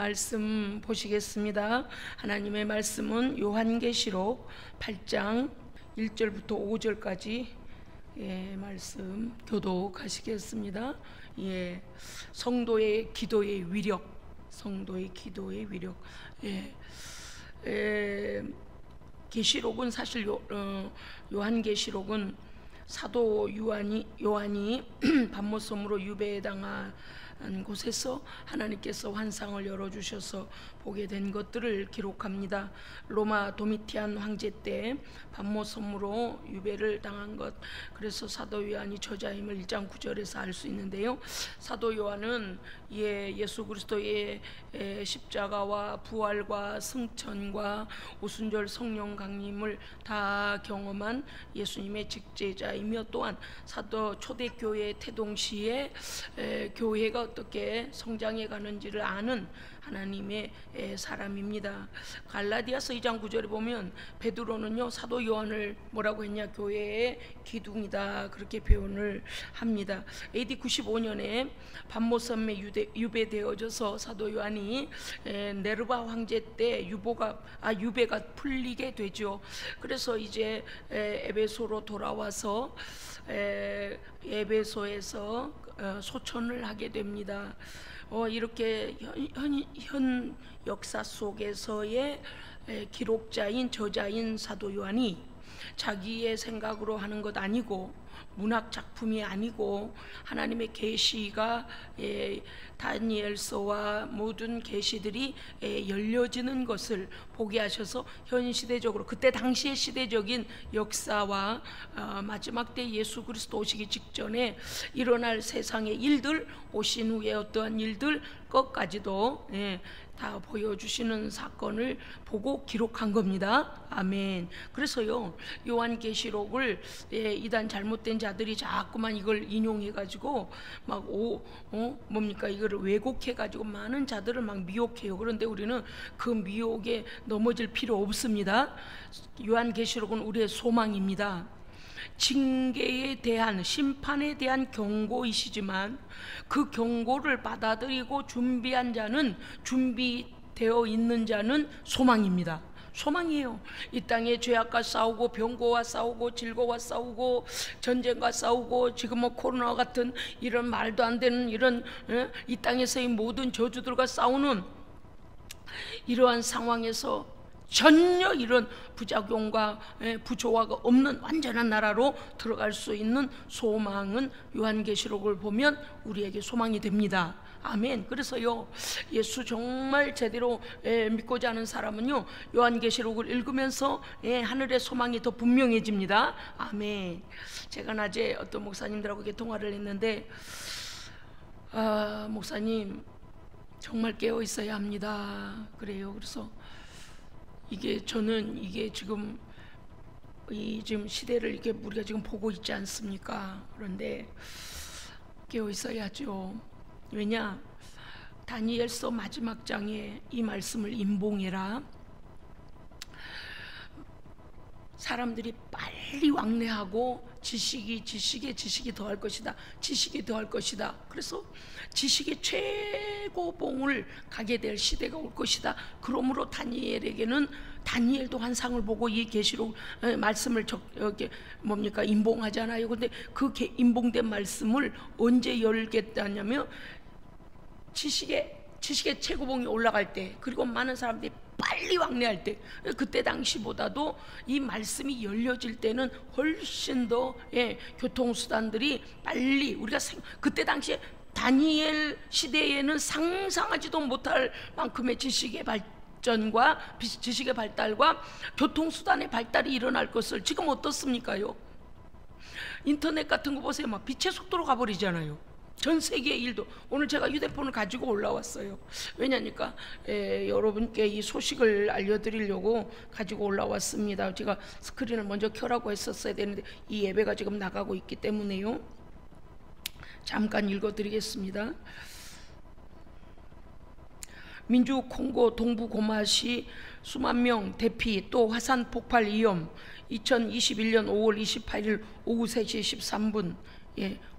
말씀 보시겠습니다. 하나님의 말씀은 요한계시록 8장 1절부터 5절까지 말씀 교독하시겠습니다. 성도의 기도의 위력, 계시록은 사실 요한계시록은 사도 요한이 밤모섬으로 유배당한 곳에서 하나님께서 환상을 열어주셔서 보게 된 것들을 기록합니다. 로마 도미티안 황제 때 밤모섬으로 유배를 당한 것, 그래서 사도 요한이 저자임을 1장 9절에서 알 수 있는데요. 사도 요한은 예수 그리스도의 십자가와 부활과 승천과 오순절 성령 강림을 다 경험한 예수님의 직제자이며, 또한 사도 초대교회 태동시에 교회가 어떻게 성장해 가는지를 아는 하나님의 사람입니다. 갈라디아서 2장 9절에 보면 베드로는요, 사도 요한을 뭐라고 했냐, 교회의 기둥이다, 그렇게 표현을 합니다. AD 95년에 밤모섬에 유배되어져서 사도 요한이 네르바 황제 때 유배가 풀리게 되죠. 그래서 이제 에베소로 돌아와서 에베소에서 소천을 하게 됩니다. 이렇게 현 역사 속에서의 기록자인 저자인 사도 요한이 자기의 생각으로 하는 것 아니고, 문학 작품이 아니고, 하나님의 계시가 다니엘서와 모든 계시들이 열려지는 것을 보게 하셔서 현 시대적으로, 그때 당시의 시대적인 역사와 마지막 때 예수 그리스도 오시기 직전에 일어날 세상의 일들, 오신 후에 어떠한 일들 것까지도 다 보여주시는 사건을 보고 기록한 겁니다. 아멘. 그래서요, 요한계시록을 이단 잘못된 자들이 자꾸만 이걸 인용해가지고 막 이거를 왜곡해가지고 많은 자들을 막 미혹해요. 그런데 우리는 그 미혹에 넘어질 필요 없습니다. 요한계시록은 우리의 소망입니다. 징계에 대한, 심판에 대한 경고이시지만 그 경고를 받아들이고 준비한 자는, 준비되어 있는 자는 소망입니다. 소망이에요. 이 땅에 죄악과 싸우고, 병고와 싸우고, 질고와 싸우고, 전쟁과 싸우고, 지금 코로나 같은 이런 말도 안 되는 이런 이 땅에서의 모든 저주들과 싸우는 이러한 상황에서 전혀 이런 부작용과 부조화가 없는 완전한 나라로 들어갈 수 있는 소망은 요한계시록을 보면 우리에게 소망이 됩니다. 아멘. 그래서요, 예수 정말 제대로 믿고자 하는 사람은요, 요한계시록을 읽으면서 하늘의 소망이 더 분명해집니다. 아멘. 제가 낮에 어떤 목사님들하고 통화를 했는데, 목사님 정말 깨어 있어야 합니다, 그래요. 그래서 저는 지금 지금 시대를 우리가 지금 보고 있지 않습니까? 그런데 깨어 있어야죠. 왜냐? 다니엘서 마지막 장에 이 말씀을 임봉해라. 사람들이 빨리 왕래하고 지식이 더할 것이다. 지식이 더할 것이다. 그래서 지식의 최고봉을 가게 될 시대가 올 것이다. 그러므로 다니엘도 환상을 보고 이 계시록 말씀을 임봉하잖아요. 근데 그 임봉된 말씀을 언제 열겠다냐면 지식의 최고봉이 올라갈 때, 그리고 많은 사람들이 빨리 왕래할 때, 그때 당시보다도 이 말씀이 열려질 때는 훨씬 더 교통수단들이 빨리, 우리가 그때 당시에 다니엘 시대에는 상상하지도 못할 만큼의 지식의 발달과 교통수단의 발달이 일어날 것을, 지금 어떻습니까요? 인터넷 같은 거 보세요. 막 빛의 속도로 가버리잖아요. 전 세계의 일도. 오늘 제가 휴대폰을 가지고 올라왔어요. 왜냐니까 여러분께 이 소식을 알려드리려고 가지고 올라왔습니다. 제가 스크린을 먼저 켜라고 했었어야 되는데 이 예배가 지금 나가고 있기 때문에요. 잠깐 읽어드리겠습니다. 민주 콩고 동부 고마시 수만 명 대피, 또 화산 폭발 위험. 2021년 5월 28일 오후 3시 13분.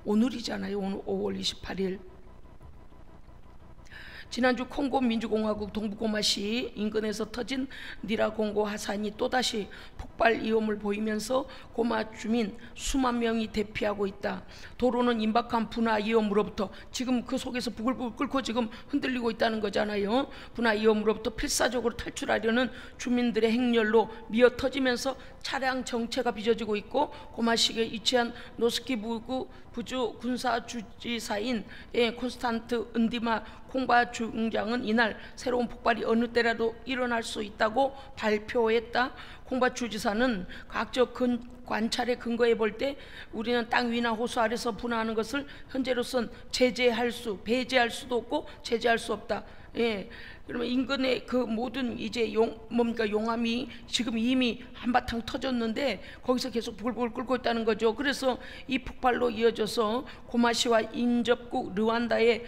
오늘이잖아요. 오늘 5월 28일. 지난주 콩고 민주공화국 동부고마시 인근에서 터진 니라공고 화산이 또다시 폭발 위험을 보이면서 고마 주민 수만 명이 대피하고 있다. 도로는 임박한 분화 위험으로부터 지금 그 속에서 부글부글 끓고 지금 흔들리고 있다는 거잖아요. 분화 위험으로부터 필사적으로 탈출하려는 주민들의 행렬로 미어 터지면서 차량 정체가 빚어지고 있고, 고마시에 위치한 노스키부구 부주 군사주지사인 콘스탄트 은디마 콩바 중장은 이날 새로운 폭발이 어느 때라도 일어날 수 있다고 발표했다. 콩바 주지사는 과학적 관찰에 근거해 볼 때 우리는 땅 위나 호수 아래서 분화하는 것을 현재로선 배제할 수도 없고 제재할 수 없다. 그러면 인근의 그 모든 이제 용암이 지금 이미 한바탕 터졌는데 거기서 계속 부글부글 끓고 있다는 거죠. 그래서 이 폭발로 이어져서 고마시와 인접국 르완다의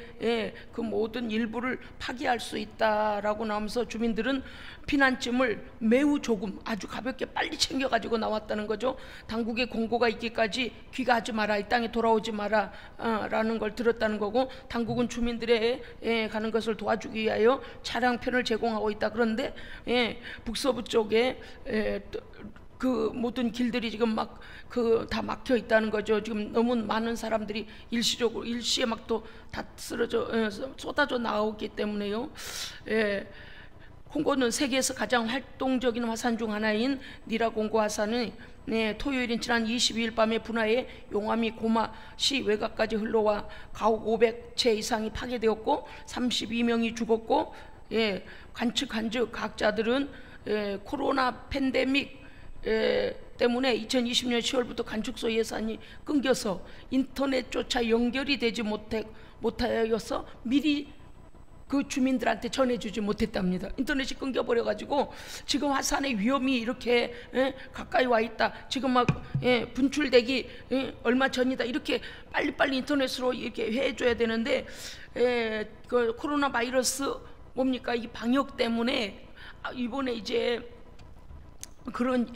그 모든 일부를 파괴할 수 있다라고 나오면서 주민들은 피난짐을 매우 조금 아주 가볍게 빨리 챙겨가지고 나왔다는 거죠. 당국의 공고가 있기까지 귀가하지 마라, 이 땅에 돌아오지 마라 라는 걸 들었다는 거고, 당국은 주민들의 가는 것을 도와주기 위하여 차량편을 제공하고 있다. 그런데 북서부 쪽에 그 모든 길들이 지금 막 다 막혀 있다는 거죠. 지금 너무 많은 사람들이 일시에 막 또 다 쏟아져 나오기 때문에요. 콩고는 세계에서 가장 활동적인 화산 중 하나인 니라공고 화산은 토요일인 지난 22일 밤에 분화해 용암이 고마시 외곽까지 흘러와 가옥 500채 이상이 파괴되었고 32명이 죽었고, 관측한 즉 과학자들은 코로나 팬데믹 때문에 2020년 10월부터 관측소 예산이 끊겨서 인터넷조차 연결이 되지 못하여서 미리 그 주민들한테 전해주지 못했답니다. 인터넷이 끊겨버려가지고 지금 화산의 위험이 이렇게 가까이 와 있다, 지금 막 분출되기 얼마 전이다, 이렇게 빨리빨리 인터넷으로 이렇게 해줘야 되는데 그 코로나 바이러스 뭡니까, 이 방역 때문에 이번에 이제 그런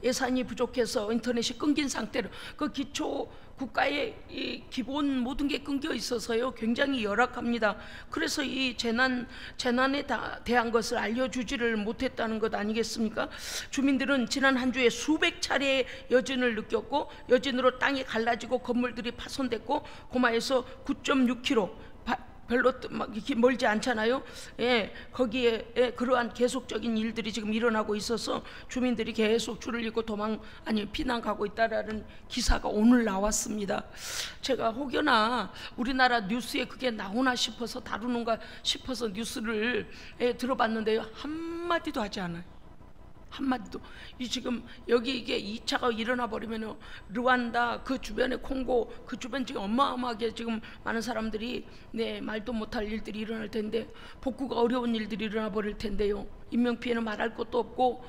예산이 부족해서 인터넷이 끊긴 상태로 그 기초 국가의 이 기본 모든 게 끊겨 있어서요 굉장히 열악합니다. 그래서 이 재난에 대한 것을 알려주지를 못했다는 것 아니겠습니까? 주민들은 지난 한 주에 수백 차례의 여진을 느꼈고, 여진으로 땅이 갈라지고 건물들이 파손됐고, 고마에서 9.6km 별로 막 이렇게 멀지 않잖아요. 거기에 그러한 계속적인 일들이 지금 일어나고 있어서 주민들이 계속 줄을 잇고 피난 가고 있다라는 기사가 오늘 나왔습니다. 제가 혹여나 우리나라 뉴스에 그게 나오나 싶어서 다루는가 싶어서 뉴스를 들어봤는데요, 한마디도 하지 않아요. 한마디도. 지금 여기 이게 2차가 일어나 버리면 르완다 그 주변에 콩고 그 주변 지금 어마어마하게 지금 많은 사람들이 말도 못할 일들이 일어날 텐데, 복구가 어려운 일들이 일어나 버릴 텐데요. 인명피해는 말할 것도 없고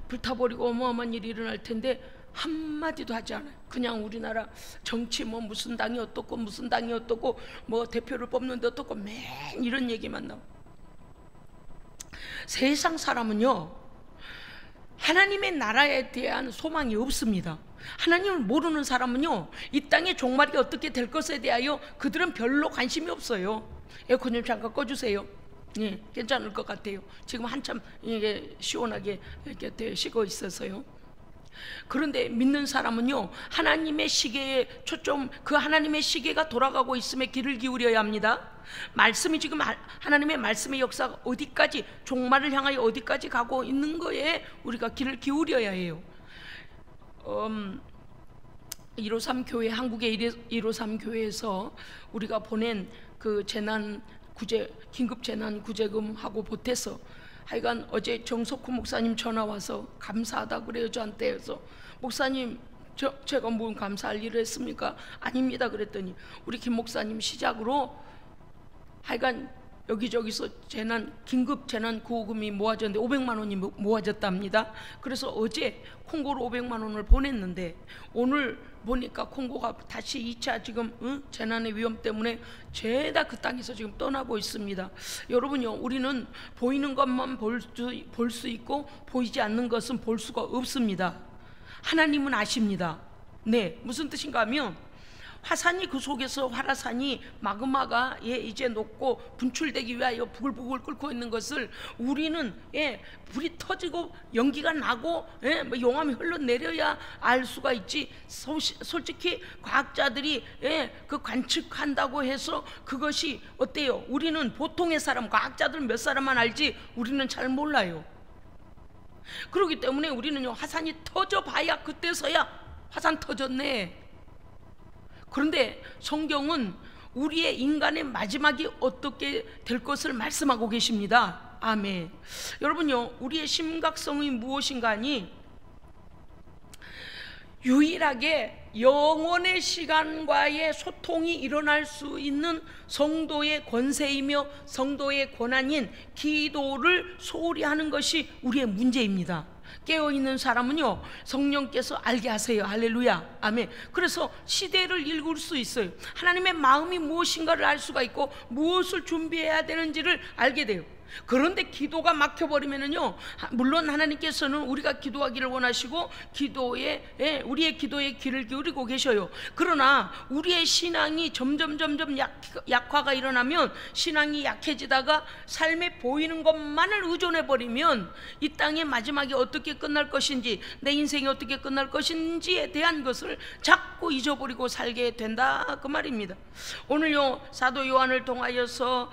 불타버리고 어마어마한 일이 일어날 텐데 한마디도 하지 않아요. 그냥 우리나라 정치 무슨 당이 어떻고 무슨 당이 어떻고 대표를 뽑는데 어떻고 맨 이런 얘기만 나오고, 세상 사람은요 하나님의 나라에 대한 소망이 없습니다. 하나님을 모르는 사람은요 이 땅의 종말이 어떻게 될 것에 대하여 그들은 별로 관심이 없어요. 에어컨 좀 잠깐 꺼주세요. 괜찮을 것 같아요. 지금 한참 이게 시원하게 이렇게 쉬고 있어서요. 그런데 믿는 사람은요 하나님의 시계에 그 하나님의 시계가 돌아가고 있음에 귀를 기울여야 합니다. 말씀이 지금 하나님의 말씀의 역사가 어디까지, 종말을 향하여 어디까지 가고 있는 거에 우리가 귀를 기울여야 해요. 153 교회, 한국의 153 교회에서 우리가 보낸 그 긴급 재난 구제금하고 보태서 하여간 어제 정석호 목사님 전화 와서 감사하다 그래요. 저한테. 해서 목사님 제가 뭐 감사할 일을 했습니까? 아닙니다. 그랬더니 우리 김 목사님 시작으로 하여간 여기저기서 긴급 재난 구호금이 모아졌는데 500만 원이 모아졌답니다. 그래서 어제 콩고로 500만 원을 보냈는데 오늘 보니까 콩고가 다시 2차 지금 재난의 위험 때문에 죄다 그 땅에서 지금 떠나고 있습니다. 여러분요, 우리는 보이는 것만 볼 수 있고 보이지 않는 것은 볼 수가 없습니다. 하나님은 아십니다. 무슨 뜻인가 하면 화산이 그 속에서 활화산이 마그마가 이제 녹고 분출되기 위하여 부글부글 끓고 있는 것을 우리는 불이 터지고 연기가 나고 뭐 용암이 흘러내려야 알 수가 있지. 솔직히 과학자들이 그 관측한다고 해서 그것이 어때요? 우리는 보통의 사람, 과학자들 몇 사람만 알지 우리는 잘 몰라요. 그렇기 때문에 우리는요, 화산이 터져봐야 그때서야 화산 터졌네. 그런데 성경은 우리의 인간의 마지막이 어떻게 될 것을 말씀하고 계십니다. 아멘. 여러분요, 우리의 심각성이 무엇인가 하니 유일하게 영원의 시간과의 소통이 일어날 수 있는 성도의 권세이며 성도의 권한인 기도를 소홀히 하는 것이 우리의 문제입니다. 깨어있는 사람은요, 성령께서 알게 하세요. 할렐루야, 아멘. 그래서 시대를 읽을 수 있어요. 하나님의 마음이 무엇인가를 알 수가 있고 무엇을 준비해야 되는지를 알게 돼요. 그런데 기도가 막혀버리면은요, 물론 하나님께서는 우리가 기도하기를 원하시고 우리의 기도에 귀를 기울이고 계셔요. 그러나 우리의 신앙이 점점 약화가 일어나면, 신앙이 약해지다가 삶에 보이는 것만을 의존해버리면 이 땅의 마지막이 어떻게 끝날 것인지, 내 인생이 어떻게 끝날 것인지에 대한 것을 자꾸 잊어버리고 살게 된다, 그 말입니다. 오늘요, 사도 요한을 통하여서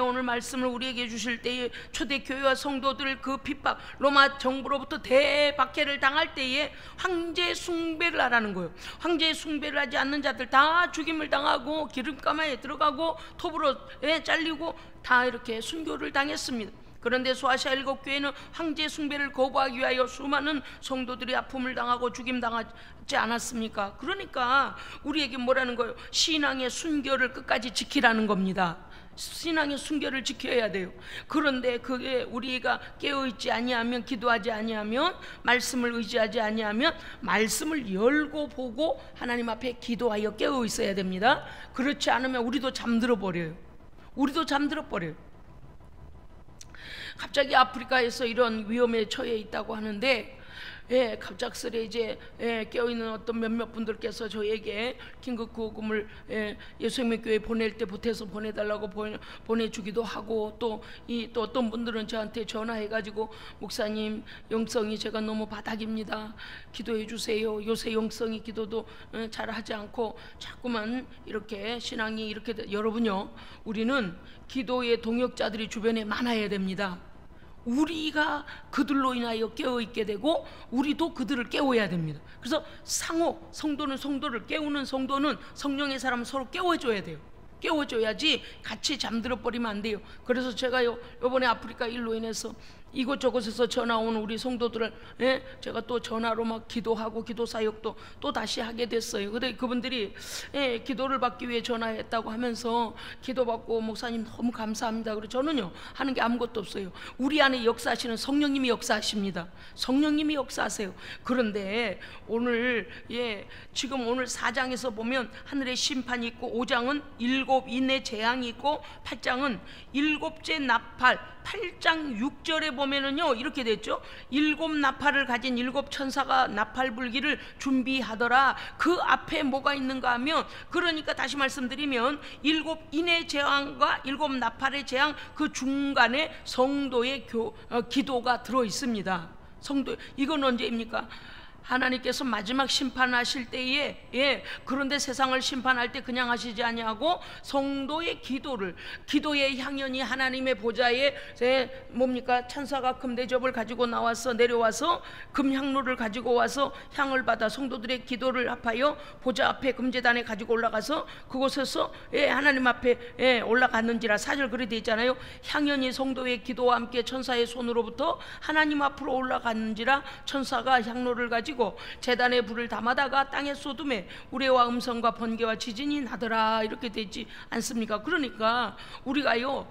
오늘 말씀을 우리에게 주실 때에 초대교회와 성도들 그 핍박, 로마 정부로부터 대박해를 당할 때에 황제 숭배를 하라는 거예요. 황제 숭배를 하지 않는 자들 다 죽임을 당하고 기름가마에 들어가고 톱으로 잘리고 다 이렇게 순교를 당했습니다. 그런데 소아시아 7교회는 황제 숭배를 거부하기 위하여 수많은 성도들이 아픔을 당하고 죽임당하지 않았습니까? 그러니까 우리에게 뭐라는 거예요? 신앙의 순결을 끝까지 지키라는 겁니다. 신앙의 순결을 지켜야 돼요. 그런데 그게 우리가 깨어있지 아니하면, 기도하지 아니하면, 말씀을 의지하지 아니하면, 말씀을 열고 보고 하나님 앞에 기도하여 깨어 있어야 됩니다. 그렇지 않으면 우리도 잠들어 버려요. 갑자기 아프리카에서 이런 위험에 처해 있다고 하는데, 갑작스레 이제 깨어있는 어떤 몇몇 분들께서 저에게 긴급 구호금을 예수생명교회에 보낼 때 보태서 보내달라고 보내주기도 하고, 또 어떤 분들은 저한테 전화해가지고 목사님, 영성이 제가 너무 바닥입니다, 기도해 주세요. 요새 영성이 기도도 잘하지 않고 자꾸만 이렇게 신앙이 이렇게 여러분요, 우리는 기도의 동역자들이 주변에 많아야 됩니다. 우리가 그들로 인하여 깨어있게 되고 우리도 그들을 깨워야 됩니다. 그래서 상호, 성도는 성도를 깨우는, 성도는 성령의 사람을 서로 깨워줘야 돼요. 깨워줘야지 같이 잠들어 버리면 안 돼요. 그래서 제가요, 이번에 아프리카 일로 인해서 이곳저곳에서 전화 오는 우리 성도들을 제가 또 전화로 막 기도하고 기도 사역도 또 다시 하게 됐어요. 근데 그분들이 기도를 받기 위해 전화했다고 하면서 기도받고 목사님 너무 감사합니다. 그리고 저는요, 하는 게 아무것도 없어요. 우리 안에 역사하시는 성령님이 역사하십니다. 성령님이 역사하세요. 그런데 오늘 지금 오늘 4장에서 보면 하늘의 심판이 있고, 5장은 7인의 재앙이 있고, 8장은 7째 나팔, 8장 6절에 보면은요, 이렇게 됐죠. 7 나팔을 가진 7 천사가 나팔 불기를 준비하더라. 그 앞에 뭐가 있는가 하면, 그러니까 다시 말씀드리면 7인의 재앙과 7 나팔의 재앙, 그 중간에 성도의 기도가 들어 있습니다. 성도, 이건 언제입니까? 하나님께서 마지막 심판하실 때에, 그런데 세상을 심판할 때 그냥 하시지 아니하고 성도의 기도의 향연이 하나님의 보좌에 뭡니까? 천사가 금대접을 가지고 내려와서 금향로를 가지고 와서 향을 받아 성도들의 기도를 합하여 보좌 앞에 금제단에 가지고 올라가서 그곳에서 하나님 앞에 올라갔는지라. 4절 그리 되어 있잖아요. 향연이 성도의 기도와 함께 천사의 손으로부터 하나님 앞으로 올라갔는지라. 천사가 향로를 가지고 제단에 불을 담아다가 땅에 쏟음에 우레와 음성과 번개와 지진이 나더라, 이렇게 되지 않습니까? 그러니까 우리가요,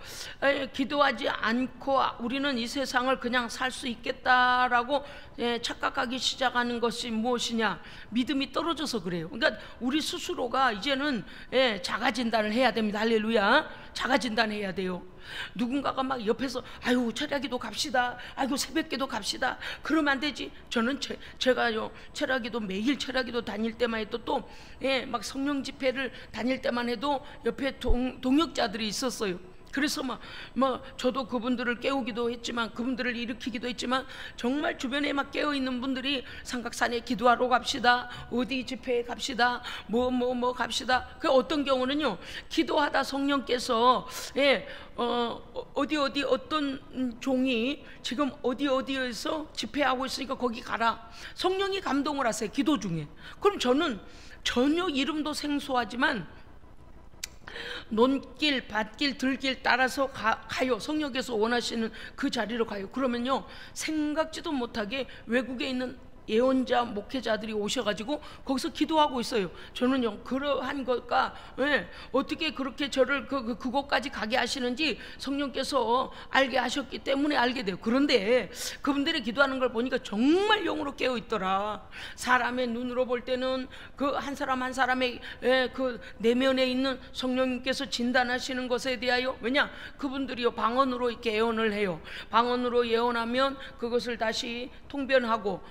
기도하지 않고 우리는 이 세상을 그냥 살 수 있겠다라고 착각하기 시작하는 것이 무엇이냐? 믿음이 떨어져서 그래요. 그러니까 우리 스스로가 이제는 자가 진단을 해야 됩니다. 할렐루야. 자가 진단해야 돼요. 누군가가 막 옆에서 아유 철야기도 갑시다, 아이고 새벽기도 갑시다, 그러면 안 되지. 저는 제가요 철야기도 매일 철야기도 다닐 때만 해도 또 막 성령 집회를 다닐 때만 해도 옆에 동역자들이 있었어요. 그래서 저도 그분들을 깨우기도 했지만, 그분들을 일으키기도 했지만, 정말 주변에 막 깨어있는 분들이 삼각산에 기도하러 갑시다, 어디 집회에 갑시다, 뭐 갑시다. 그 어떤 경우는요, 기도하다 성령께서 어디 어떤 종이 지금 어디에서 집회하고 있으니까 거기 가라, 성령이 감동을 하세요, 기도 중에. 그럼 저는 전혀 이름도 생소하지만 논길, 밭길, 들길 따라서 가요. 성령께서 원하시는 그 자리로 가요. 그러면요, 생각지도 못하게 외국에 있는 예언자, 목회자들이 오셔가지고 거기서 기도하고 있어요. 저는요, 그러한 것과 어떻게 그렇게 저를 그곳까지 가게 하시는지 성령께서 알게 하셨기 때문에 알게 돼요. 그런데 그분들이 기도하는 걸 보니까 정말 영으로 깨어 있더라. 사람의 눈으로 볼 때는 그 한 사람 한 사람의 그 내면에 있는 성령님께서 진단하시는 것에 대하여, 왜냐, 그분들이요 방언으로 이렇게 예언을 해요. 방언으로 예언하면 그것을 다시 통변하고,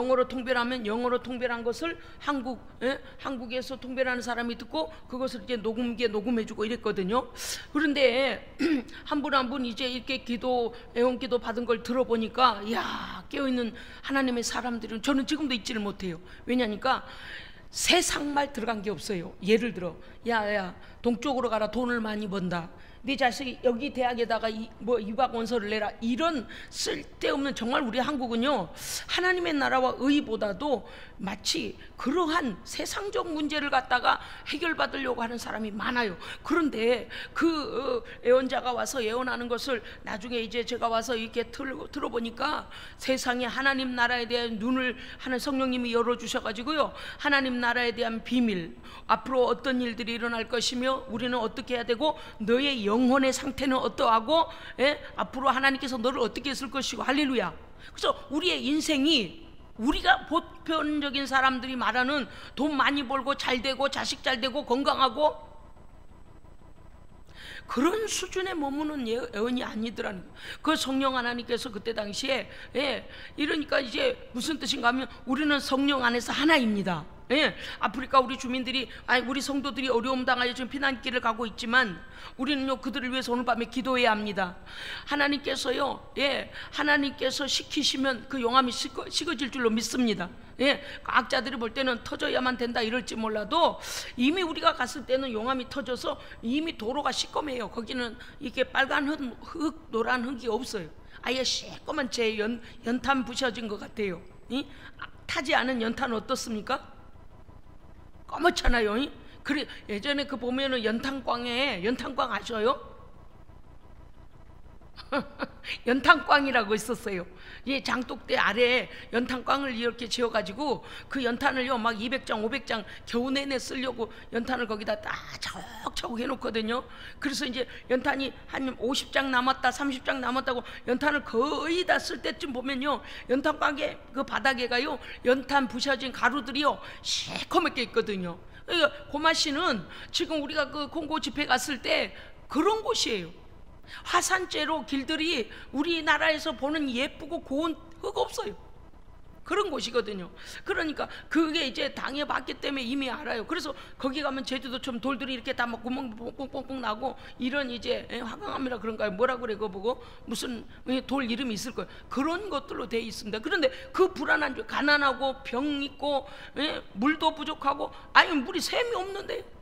영어로 통변하면 영어로 통변한 것을 한국에서 통변하는 사람이 듣고 그것을 이제 녹음해주고 이랬거든요. 그런데 한 분 한 분 이제 이렇게 애원기도 받은 걸 들어보니까, 이야, 깨어있는 하나님의 사람들은 저는 지금도 잊지를 못해요. 왜냐니까 세상 말 들어간 게 없어요. 예를 들어, 야 동쪽으로 가라, 돈을 많이 번다, 네 자식이 여기 대학에다가 유학 원서를 내라, 이런 쓸데없는, 정말 우리 한국은요 하나님의 나라와 의보다도 마치 그러한 세상적 문제를 갖다가 해결받으려고 하는 사람이 많아요. 그런데 그 예언자가 와서 예언하는 것을 나중에 이제 제가 와서 이렇게 들어보니까, 세상에 하나님 나라에 대한 눈을 하는 성령님이 열어주셔가지고요, 하나님 나라에 대한 비밀, 앞으로 어떤 일들이 일어날 것이며 우리는 어떻게 해야 되고, 너의 영혼의 상태는 어떠하고, 앞으로 하나님께서 너를 어떻게 쓸 것이고, 할렐루야. 그래서 우리의 인생이, 우리가 보편적인 사람들이 말하는 돈 많이 벌고 잘 되고 자식 잘 되고 건강하고 그런 수준에 머무는 예언이 아니더라는 거예요. 그 성령 하나님께서 그때 당시에 이러니까 이제 무슨 뜻인가 하면, 우리는 성령 안에서 하나입니다. 아프리카 우리 주민들이, 우리 성도들이 어려움 당하여 지금 피난길을 가고 있지만, 우리는요 그들을 위해서 오늘 밤에 기도해야 합니다. 하나님께서요, 하나님께서 시키시면 그 용암이 식어질 줄로 믿습니다. 과학자들이 볼 때는 터져야만 된다 이럴지 몰라도, 이미 우리가 갔을 때는 용암이 터져서 이미 도로가 시꺼매요. 거기는 이게 빨간 흙, 노란 흙이 없어요. 아예 시꺼먼 제 연탄 부셔진 것 같아요. 타지 않은 연탄은 어떻습니까? 까맣잖아요. 그래, 예전에 그 보면은 연탄광 아셔요? 연탄광이라고 있었어요. 이 장독대 아래에 연탄광을 이렇게 지어가지고 그 연탄을요 막 200장 500장 겨우 내내 쓰려고 연탄을 거기다 딱 차곡차곡 해놓거든요. 그래서 이제 연탄이 한 50장 남았다 30장 남았다고 연탄을 거의 다 쓸 때쯤 보면요, 연탄광의 그 바닥에가요 연탄 부셔진 가루들이요 시커멓게 있거든요. 그러니까 고마시는 지금 우리가 그 콩고 집회 갔을 때 그런 곳이에요. 화산재로 길들이 우리나라에서 보는 예쁘고 고운 흙 없어요. 그런 곳이거든요. 그러니까 그게 이제 당해봤기 때문에 이미 알아요. 그래서 거기 가면 제주도처럼 돌들이 이렇게 다 막 구멍 뽕뽕뽕 나고, 이런 이제 화강암이라 그런가요? 뭐라 그래 그거 보고, 무슨 돌 이름이 있을 거예요. 그런 것들로 돼 있습니다. 그런데 그 불안한, 가난하고 병 있고 물도 부족하고, 아니 물이 샘이 없는데요.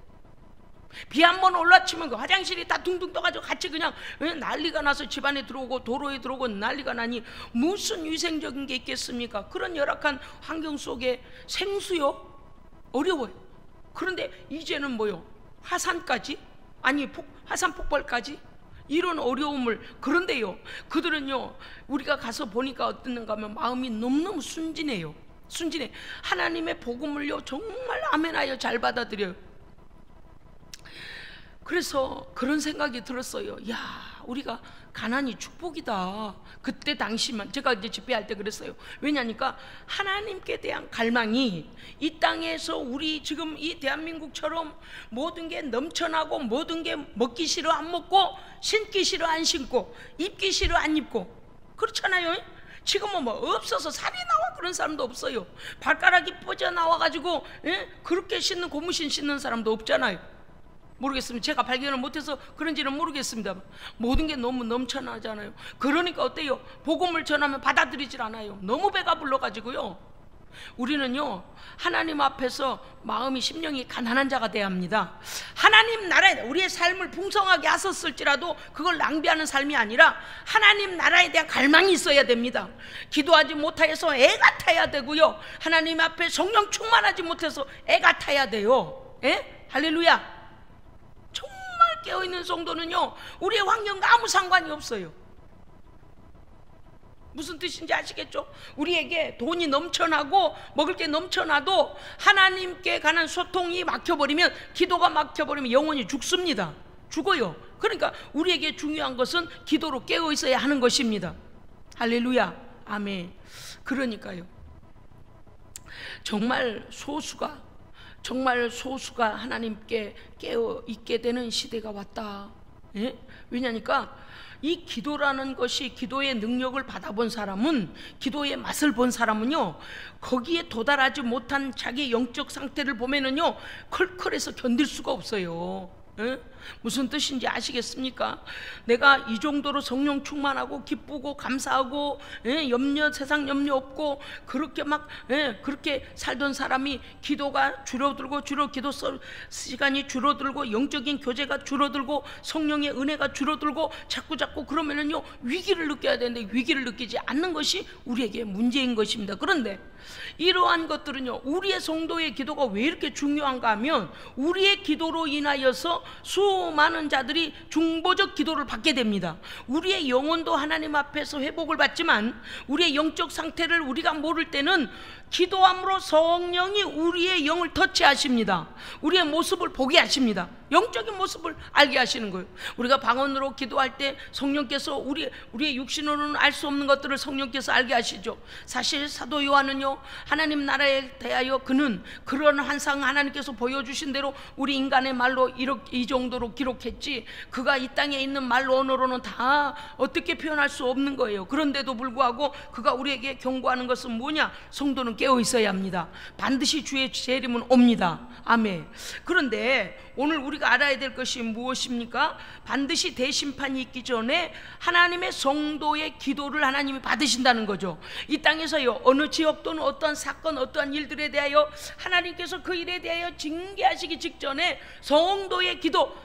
비 한 번 올라치면 그 화장실이 다 둥둥 떠가지고 같이 그냥 난리가 나서 집안에 들어오고 도로에 들어오고 난리가 나니 무슨 위생적인 게 있겠습니까? 그런 열악한 환경 속에 생수요? 어려워요. 그런데 이제는 뭐요? 화산까지? 아니 화산 폭발까지? 이런 어려움을. 그런데요 그들은요 우리가 가서 보니까 어땠는가 하면 마음이 너무너무 순진해요. 순진해. 하나님의 복음을요 정말 아멘하여 잘 받아들여요. 그래서 그런 생각이 들었어요. 야, 우리가 가난이 축복이다. 그때 당시만 제가 이제 집회할 때 그랬어요. 왜냐니까 하나님께 대한 갈망이 이 땅에서 우리 지금 이 대한민국처럼 모든 게 넘쳐나고 모든 게 먹기 싫어 안 먹고 신기 싫어 안 신고 입기 싫어 안 입고 그렇잖아요. 지금은 뭐 없어서 살이 나와 그런 사람도 없어요. 발가락이 뻗어나와 가지고 그렇게 신는 고무신 신는 사람도 없잖아요. 모르겠습니다. 제가 발견을 못해서 그런지는 모르겠습니다. 모든 게 너무 넘쳐나잖아요. 그러니까 어때요? 복음을 전하면 받아들이질 않아요. 너무 배가 불러가지고요. 우리는요 하나님 앞에서 마음이 심령이 가난한 자가 돼야 합니다. 하나님 나라에 우리의 삶을 풍성하게 하셨을지라도 그걸 낭비하는 삶이 아니라 하나님 나라에 대한 갈망이 있어야 됩니다. 기도하지 못하여서 애가 타야 되고요, 하나님 앞에 성령 충만하지 못해서 애가 타야 돼요. 할렐루야. 정말 깨어있는 성도는요 우리의 환경과 아무 상관이 없어요. 무슨 뜻인지 아시겠죠? 우리에게 돈이 넘쳐나고 먹을 게 넘쳐나도 하나님께 관한 소통이 막혀버리면, 기도가 막혀버리면 영혼이 죽습니다. 죽어요. 그러니까 우리에게 중요한 것은 기도로 깨어있어야 하는 것입니다. 할렐루야. 아멘. 그러니까요 정말 소수가 하나님께 깨어있게 되는 시대가 왔다. 왜냐니까 이 기도라는 것이, 기도의 능력을 받아본 사람은, 기도의 맛을 본 사람은요 거기에 도달하지 못한 자기 영적 상태를 보면은요 컬컬해서 견딜 수가 없어요. 무슨 뜻인지 아시겠습니까? 내가 이 정도로 성령 충만하고 기쁘고 감사하고 세상 염려 없고 그렇게 막 그렇게 살던 사람이 기도가 줄어들고 기도 시간이 줄어들고 영적인 교제가 줄어들고 성령의 은혜가 줄어들고 자꾸 그러면은요 위기를 느껴야 되는데 위기를 느끼지 않는 것이 우리에게 문제인 것입니다. 그런데 이러한 것들은요 우리의 성도의 기도가 왜 이렇게 중요한가 하면, 우리의 기도로 인하여서 수많은 자들이 중보적 기도를 받게 됩니다. 우리의 영혼도 하나님 앞에서 회복을 받지만 우리의 영적 상태를 우리가 모를 때는 기도함으로 성령이 우리의 영을 터치하십니다. 우리의 모습을 보게 하십니다. 영적인 모습을 알게 하시는 거예요. 우리가 방언으로 기도할 때 성령께서 우리의 육신으로는 알 수 없는 것들을 성령께서 알게 하시죠. 사실 사도 요한은요 하나님 나라에 대하여 그는 그런 환상 하나님께서 보여주신 대로 우리 인간의 말로 이 정도로 기록했지, 그가 이 땅에 있는 말로 언어로는 다 어떻게 표현할 수 없는 거예요. 그런데도 불구하고 그가 우리에게 경고하는 것은 뭐냐? 성도는 깨어 있어야 합니다. 반드시 주의 재림은 옵니다. 아멘. 그런데 오늘 우리가 알아야 될 것이 무엇입니까? 반드시 대심판이 있기 전에 하나님의 성도의 기도를 하나님이 받으신다는 거죠. 이 땅에서요 어느 지역 또는 어떤 사건 어떠한 일들에 대하여 하나님께서 그 일에 대하여 징계하시기 직전에 성도의 기도,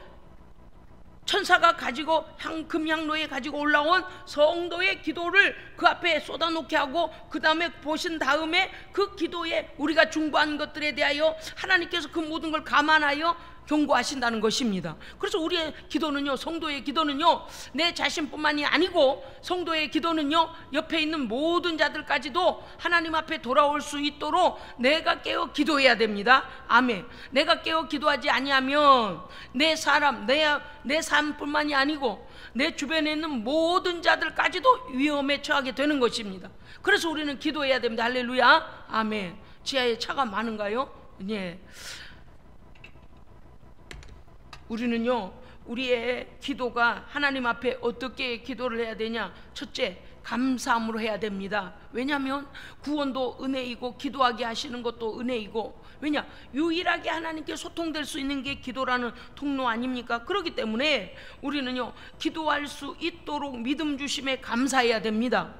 천사가 가지고 금향로에 가지고 올라온 성도의 기도를 그 앞에 쏟아놓게 하고 그 다음에 보신 다음에 그 기도에 우리가 중보한 것들에 대하여 하나님께서 그 모든 걸 감안하여 경고하신다는 것입니다. 그래서 우리의 기도는요, 성도의 기도는요 내 자신뿐만이 아니고 성도의 기도는요 옆에 있는 모든 자들까지도 하나님 앞에 돌아올 수 있도록 내가 깨어 기도해야 됩니다. 아멘. 내가 깨어 기도하지 아니하면 내 삶뿐만이 아니고 내 주변에 있는 모든 자들까지도 위험에 처하게 되는 것입니다. 그래서 우리는 기도해야 됩니다. 할렐루야. 아멘. 지하에 차가 많은가요? 네. 우리는요 우리의 기도가 하나님 앞에 어떻게 기도를 해야 되냐? 첫째, 감사함으로 해야 됩니다. 왜냐하면 구원도 은혜이고 기도하게 하시는 것도 은혜이고, 왜냐? 유일하게 하나님께 소통될 수 있는 게 기도라는 통로 아닙니까? 그렇기 때문에 우리는요 기도할 수 있도록 믿음 주심에 감사해야 됩니다.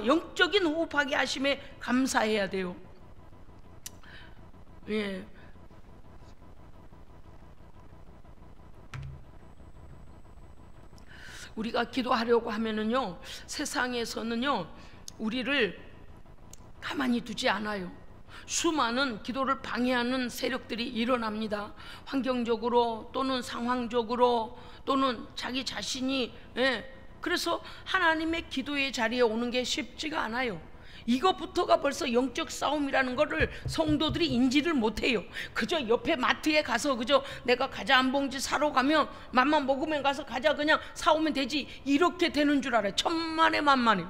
영적인 호흡하게 하심에 감사해야 돼요. 우리가 기도하려고 하면은요 세상에서는요 우리를 가만히 두지 않아요. 수많은 기도를 방해하는 세력들이 일어납니다. 환경적으로 또는 상황적으로 또는 자기 자신이 그래서 하나님의 기도의 자리에 오는 게 쉽지가 않아요. 이것부터가 벌써 영적 싸움이라는 거를 성도들이 인지를 못해요. 그저 옆에 마트에 가서 그저 내가 과자 한 봉지 사러 가면 맘만 먹으면 가서 과자 그냥 사오면 되지, 이렇게 되는 줄 알아요. 천만에 만만해.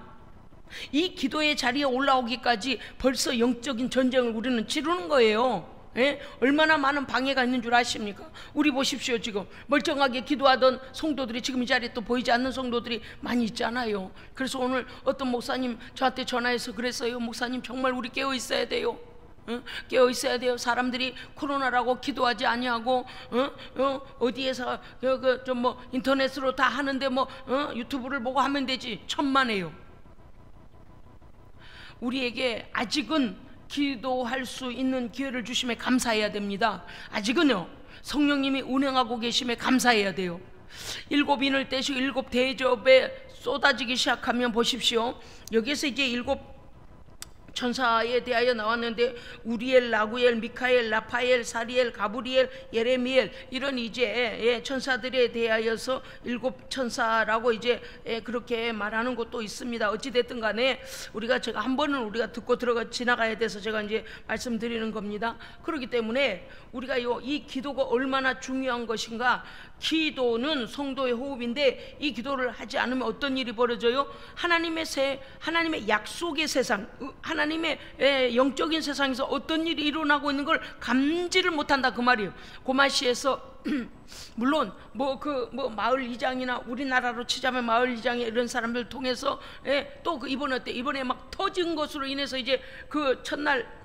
이 기도의 자리에 올라오기까지 벌써 영적인 전쟁을 우리는 치르는 거예요. 예? 얼마나 많은 방해가 있는 줄 아십니까? 우리 보십시오. 지금 멀쩡하게 기도하던 성도들이 지금 이 자리에 또 보이지 않는 성도들이 많이 있잖아요. 그래서 오늘 어떤 목사님 저한테 전화해서 그랬어요. 목사님, 정말 우리 깨어 있어야 돼요. 깨어 있어야 돼요. 사람들이 코로나라고 기도하지 아니하고 어디에서 좀 뭐 인터넷으로 다 하는데 뭐 유튜브를 보고 하면 되지. 천만에요. 우리에게 아직은 기도할 수 있는 기회를 주심에 감사해야 됩니다. 아직은요, 성령님이 운행하고 계심에 감사해야 돼요. 7인을 떼시고 7 대접에 쏟아지기 시작하면 보십시오. 여기에서 이제 7 천사에 대하여 나왔는데, 우리엘, 라구엘, 미카엘, 라파엘, 사리엘, 가브리엘, 예레미엘, 이런 이제 천사들에 대하여서 7 천사라고 이제 그렇게 말하는 것도 있습니다. 어찌됐든 간에 제가 한 번은 우리가 듣고 지나가야 돼서 제가 이제 말씀드리는 겁니다. 그렇기 때문에 우리가 이 기도가 얼마나 중요한 것인가. 기도는 성도의 호흡인데, 이 기도를 하지 않으면 어떤 일이 벌어져요? 하나님의 약속의 세상, 하나님의 영적인 세상에서 어떤 일이 일어나고 있는 걸 감지를 못한다, 그 말이에요. 고마시에서 물론 마을 이장이나 우리나라로 치자면 마을 이장이 이런 사람들 통해서 또 이번에 막 터진 것으로 인해서 이제 그 첫날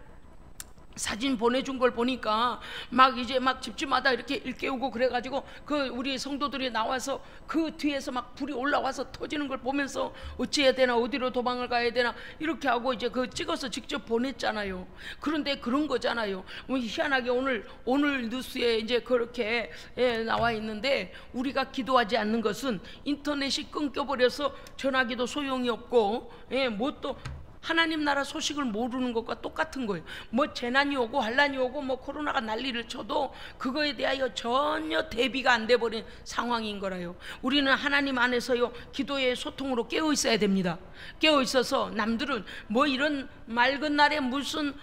사진 보내준 걸 보니까 막 집집마다 이렇게 일깨우고 그래가지고 우리 성도들이 나와서 그 뒤에서 막 불이 올라와서 터지는 걸 보면서 어찌해야 되나, 어디로 도망을 가야 되나, 이렇게 하고 이제 찍어서 직접 보냈잖아요. 그런데 그런 거잖아요. 희한하게 오늘 뉴스에 이제 그렇게 나와 있는데, 우리가 기도하지 않는 것은 인터넷이 끊겨버려서 전화기도 소용이 없고 또 하나님 나라 소식을 모르는 것과 똑같은 거예요. 뭐 재난이 오고 환란이 오고 뭐 코로나가 난리를 쳐도 그거에 대하여 전혀 대비가 안 돼버린 상황인 거라요. 우리는 하나님 안에서요, 기도의 소통으로 깨어 있어야 됩니다. 깨어 있어서 남들은 뭐 이런 맑은 날에 무슨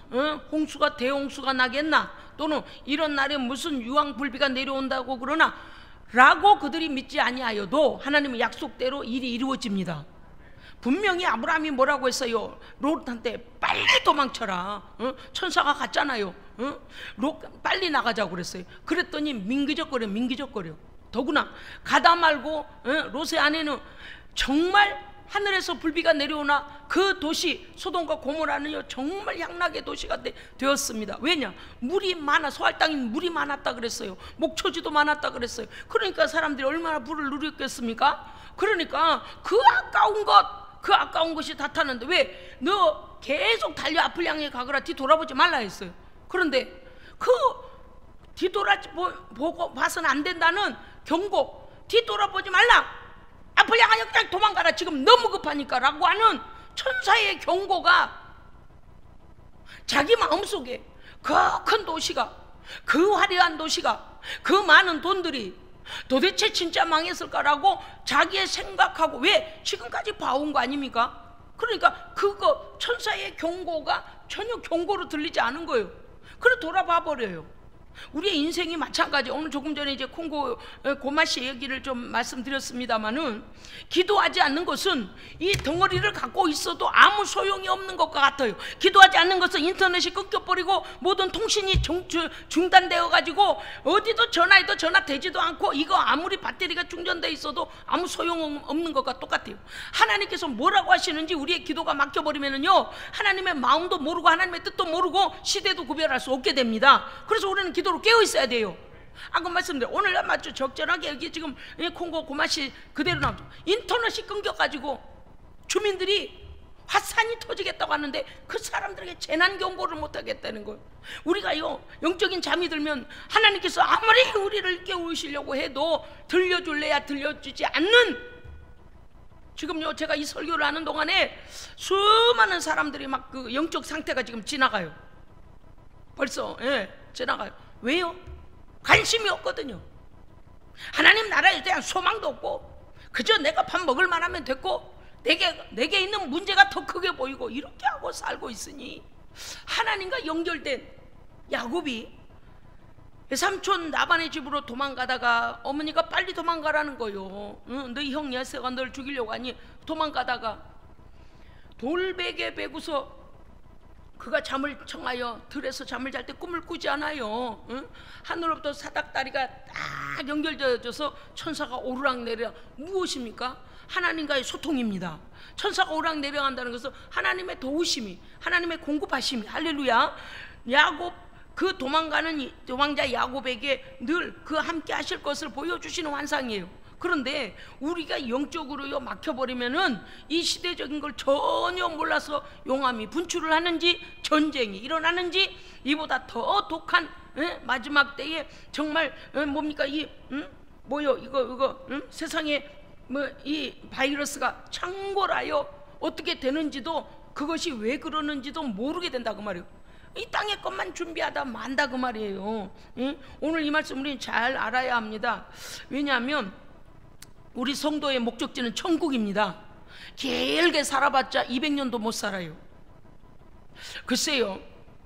대홍수가 나겠나, 또는 이런 날에 무슨 유황불비가 내려온다고 그러나 라고 그들이 믿지 아니하여도 하나님의 약속대로 일이 이루어집니다. 분명히 아브라함이 뭐라고 했어요? 롯한테 빨리 도망쳐라. 천사가 갔잖아요. 롯 빨리 나가자고 그랬어요. 그랬더니 민기적거려. 더구나 가다 말고 롯의 아내는 정말 하늘에서 불비가 내려오나 그 도시 소돔과 고모라는요 정말 향락의 도시가 되었습니다. 왜냐? 물이 많아, 소할 땅인 물이 많았다 그랬어요. 목초지도 많았다 그랬어요. 그러니까 사람들이 얼마나 불을 누렸겠습니까? 그러니까 그 아까운 것이 다 타는데, 왜? 너 계속 달려 앞을 향해 가거라, 뒤돌아보지 말라 했어요. 그런데 뒤돌아보고 봐서는 안 된다는 경고, 뒤돌아보지 말라, 앞을 향하여 그냥 도망가라, 지금 너무 급하니까 라고 하는 천사의 경고가 자기 마음속에 그 큰 도시가, 그 화려한 도시가, 그 많은 돈들이 도대체 진짜 망했을까라고 자기의 생각하고, 왜? 지금까지 봐온 거 아닙니까? 그러니까 그거 천사의 경고가 전혀 경고로 들리지 않은 거예요. 그래 돌아봐 버려요. 우리의 인생이 마찬가지. 오늘 조금 전에 이제 콩고 고마시 얘기를 좀 말씀드렸습니다마는, 기도하지 않는 것은 이 덩어리를 갖고 있어도 아무 소용이 없는 것과 같아요. 기도하지 않는 것은 인터넷이 끊겨버리고 모든 통신이 중단되어 가지고 어디도 전화해도 전화되지도 않고, 이거 아무리 배터리가 충전돼 있어도 아무 소용없는 것과 똑같아요. 하나님께서 뭐라고 하시는지 우리의 기도가 막혀버리면은요, 하나님의 마음도 모르고 하나님의 뜻도 모르고 시대도 구별할 수 없게 됩니다. 그래서 우리는 기도로 깨어 있어야 돼요. 아까 말씀드려, 오늘 아주 적절하게 여기 지금 콩고 고마시 그대로 나오죠. 인터넷이 끊겨가지고 주민들이 화산이 터지겠다고 하는데 그 사람들에게 재난 경고를 못 하겠다는 거예요. 우리가요, 영적인 잠이 들면 하나님께서 아무리 우리를 깨우시려고 해도 들려줄래야 들려주지 않는, 지금요 제가 이 설교를 하는 동안에 수많은 사람들이 막 그 영적 상태가 지금 지나가요. 벌써 지나가요. 왜요? 관심이 없거든요. 하나님 나라에 대한 소망도 없고, 그저 내가 밥 먹을 만하면 됐고, 내게 있는 문제가 더 크게 보이고 이렇게 하고 살고 있으니 하나님과 연결된 야곱이 삼촌 라반의 집으로 도망가다가 어머니가 빨리 도망가라는 거요. 너희 형 야세가 널 죽이려고 하니 도망가다가 돌베개 베고서 그가 잠을 청하여 들에서 잠을 잘 때 꿈을 꾸지 않아요. 하늘로부터 사닥다리가 딱 연결되어져서 천사가 오르락 내리락. 무엇입니까? 하나님과의 소통입니다. 천사가 오르락 내려간다는 것은 하나님의 도우심이, 하나님의 공급하심이. 할렐루야. 야곱, 그 도망가는 도망자 야곱에게 늘 그 함께 하실 것을 보여주시는 환상이에요. 그런데 우리가 영적으로요 막혀버리면은 이 시대적인 걸 전혀 몰라서 용암이 분출을 하는지 전쟁이 일어나는지 이보다 더 독한 마지막 때에 정말 뭡니까 세상에 이 바이러스가 창궐하여 어떻게 되는지도 그것이 왜 그러는지도 모르게 된다 그 말이에요. 이 땅의 것만 준비하다 만다 그 말이에요. 오늘 이 말씀 우리는 잘 알아야 합니다. 왜냐하면 우리 성도의 목적지는 천국입니다. 길게 살아봤자 200년도 못 살아요. 글쎄요,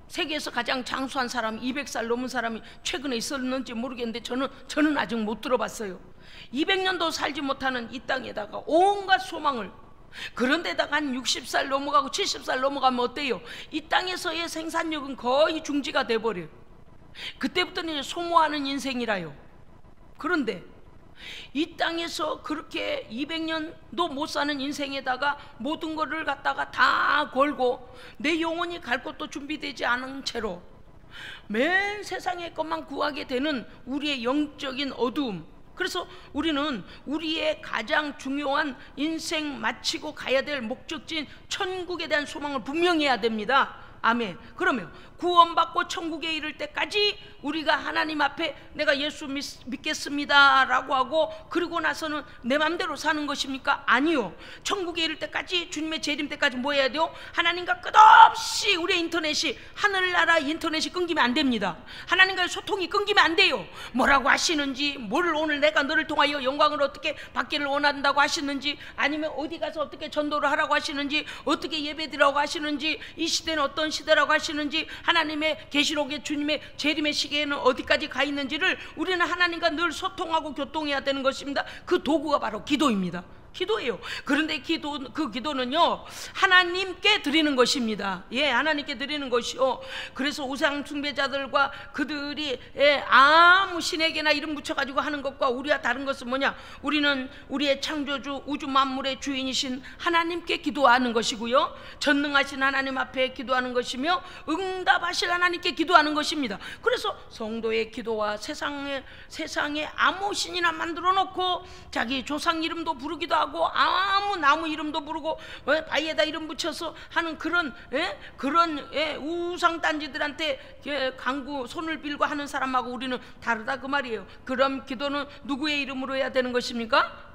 세계에서 가장 장수한 사람 200살 넘은 사람이 최근에 있었는지 모르겠는데 저는 아직 못 들어봤어요. 200년도 살지 못하는 이 땅에다가 온갖 소망을, 그런데다가 한 60살 넘어가고 70살 넘어가면 어때요? 이 땅에서의 생산력은 거의 중지가 돼버려요. 그때부터는 소모하는 인생이라요. 그런데 이 땅에서 그렇게 200년도 못 사는 인생에다가 모든 것을 갖다가 다 걸고 내 영혼이 갈 곳도 준비되지 않은 채로 맨 세상의 것만 구하게 되는 우리의 영적인 어두움. 그래서 우리는 우리의 가장 중요한 인생 마치고 가야 될 목적지인 천국에 대한 소망을 분명히 해야 됩니다. 아멘. 그러면 구원받고 천국에 이를 때까지 우리가 하나님 앞에 내가 예수 믿겠습니다 라고 하고 그러고 나서는 내 맘대로 사는 것입니까? 아니요. 천국에 이를 때까지, 주님의 재림 때까지 뭐 해야 돼요? 하나님과 끝없이 우리의 인터넷이, 하늘나라 인터넷이 끊기면 안 됩니다. 하나님과의 소통이 끊기면 안 돼요. 뭐라고 하시는지, 뭘 오늘 내가 너를 통하여 영광을 어떻게 받기를 원한다고 하시는지, 아니면 어디 가서 어떻게 전도를 하라고 하시는지, 어떻게 예배드리라고 하시는지, 이 시대는 어떤 시대라고 하시는지, 하나님의 계시록의 주님의 재림의 시기에는 어디까지 가 있는지를 우리는 하나님과 늘 소통하고 교통해야 되는 것입니다. 그 도구가 바로 기도입니다. 기도예요. 그런데 그 기도는요 하나님께 드리는 것입니다. 예, 하나님께 드리는 것이요. 그래서 우상 숭배자들과 그들이 아무 신에게나 이름 붙여가지고 하는 것과 우리와 다른 것은 뭐냐? 우리는 우리의 창조주, 우주 만물의 주인이신 하나님께 기도하는 것이고요, 전능하신 하나님 앞에 기도하는 것이며 응답하실 하나님께 기도하는 것입니다. 그래서 성도의 기도와 세상에 아무 신이나 만들어 놓고 자기 조상 이름도 부르기도 하고 아무 나무 이름도 부르고 바위에다 이름 붙여서 하는 그런 우상 단지들한테 강구 손을 빌고 하는 사람하고 우리는 다르다 그 말이에요. 그럼 기도는 누구의 이름으로 해야 되는 것입니까?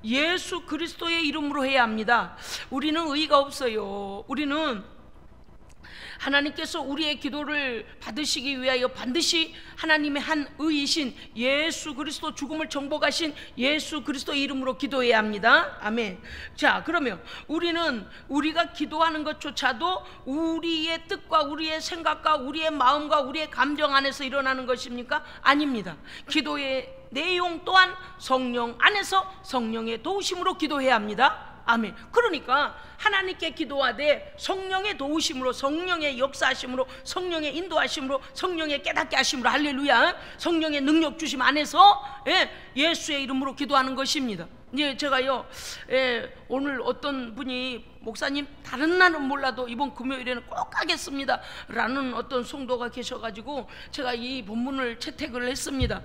예수 그리스도의 이름으로 해야 합니다. 우리는 의의가 없어요. 우리는 하나님께서 우리의 기도를 받으시기 위하여 반드시 하나님의 한 의이신 예수 그리스도, 죽음을 정복하신 예수 그리스도의 이름으로 기도해야 합니다. 아멘. 자, 그러면 우리가 기도하는 것조차도 우리의 뜻과 우리의 생각과 우리의 마음과 우리의 감정 안에서 일어나는 것입니까? 아닙니다. 기도의 내용 또한 성령 안에서 성령의 도우심으로 기도해야 합니다. 아멘. 그러니까 하나님께 기도하되 성령의 도우심으로, 성령의 역사하심으로, 성령의 인도하심으로, 성령의 깨닫게 하심으로, 할렐루야, 성령의 능력 주심 안에서 예수의 이름으로 기도하는 것입니다. 이제 제가요 오늘 어떤 분이 목사님 다른 날은 몰라도 이번 금요일에는 꼭 가겠습니다 라는 어떤 성도가 계셔가지고 제가 이 본문을 채택을 했습니다.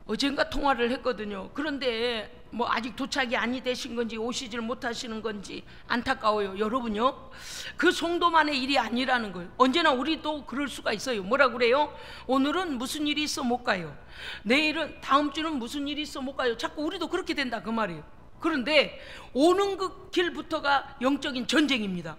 어젠가 통화를 했거든요. 그런데 뭐 아직 도착이 아니 되신 건지 오시질 못하시는 건지 안타까워요. 여러분요, 그 성도만의 일이 아니라는 거예요. 언제나 우리도 그럴 수가 있어요. 뭐라 그래요? 오늘은 무슨 일이 있어 못 가요. 내일은, 다음 주는 무슨 일이 있어 못 가요. 자꾸 우리도 그렇게 된다 그 말이에요. 그런데 오는 그 길부터가 영적인 전쟁입니다.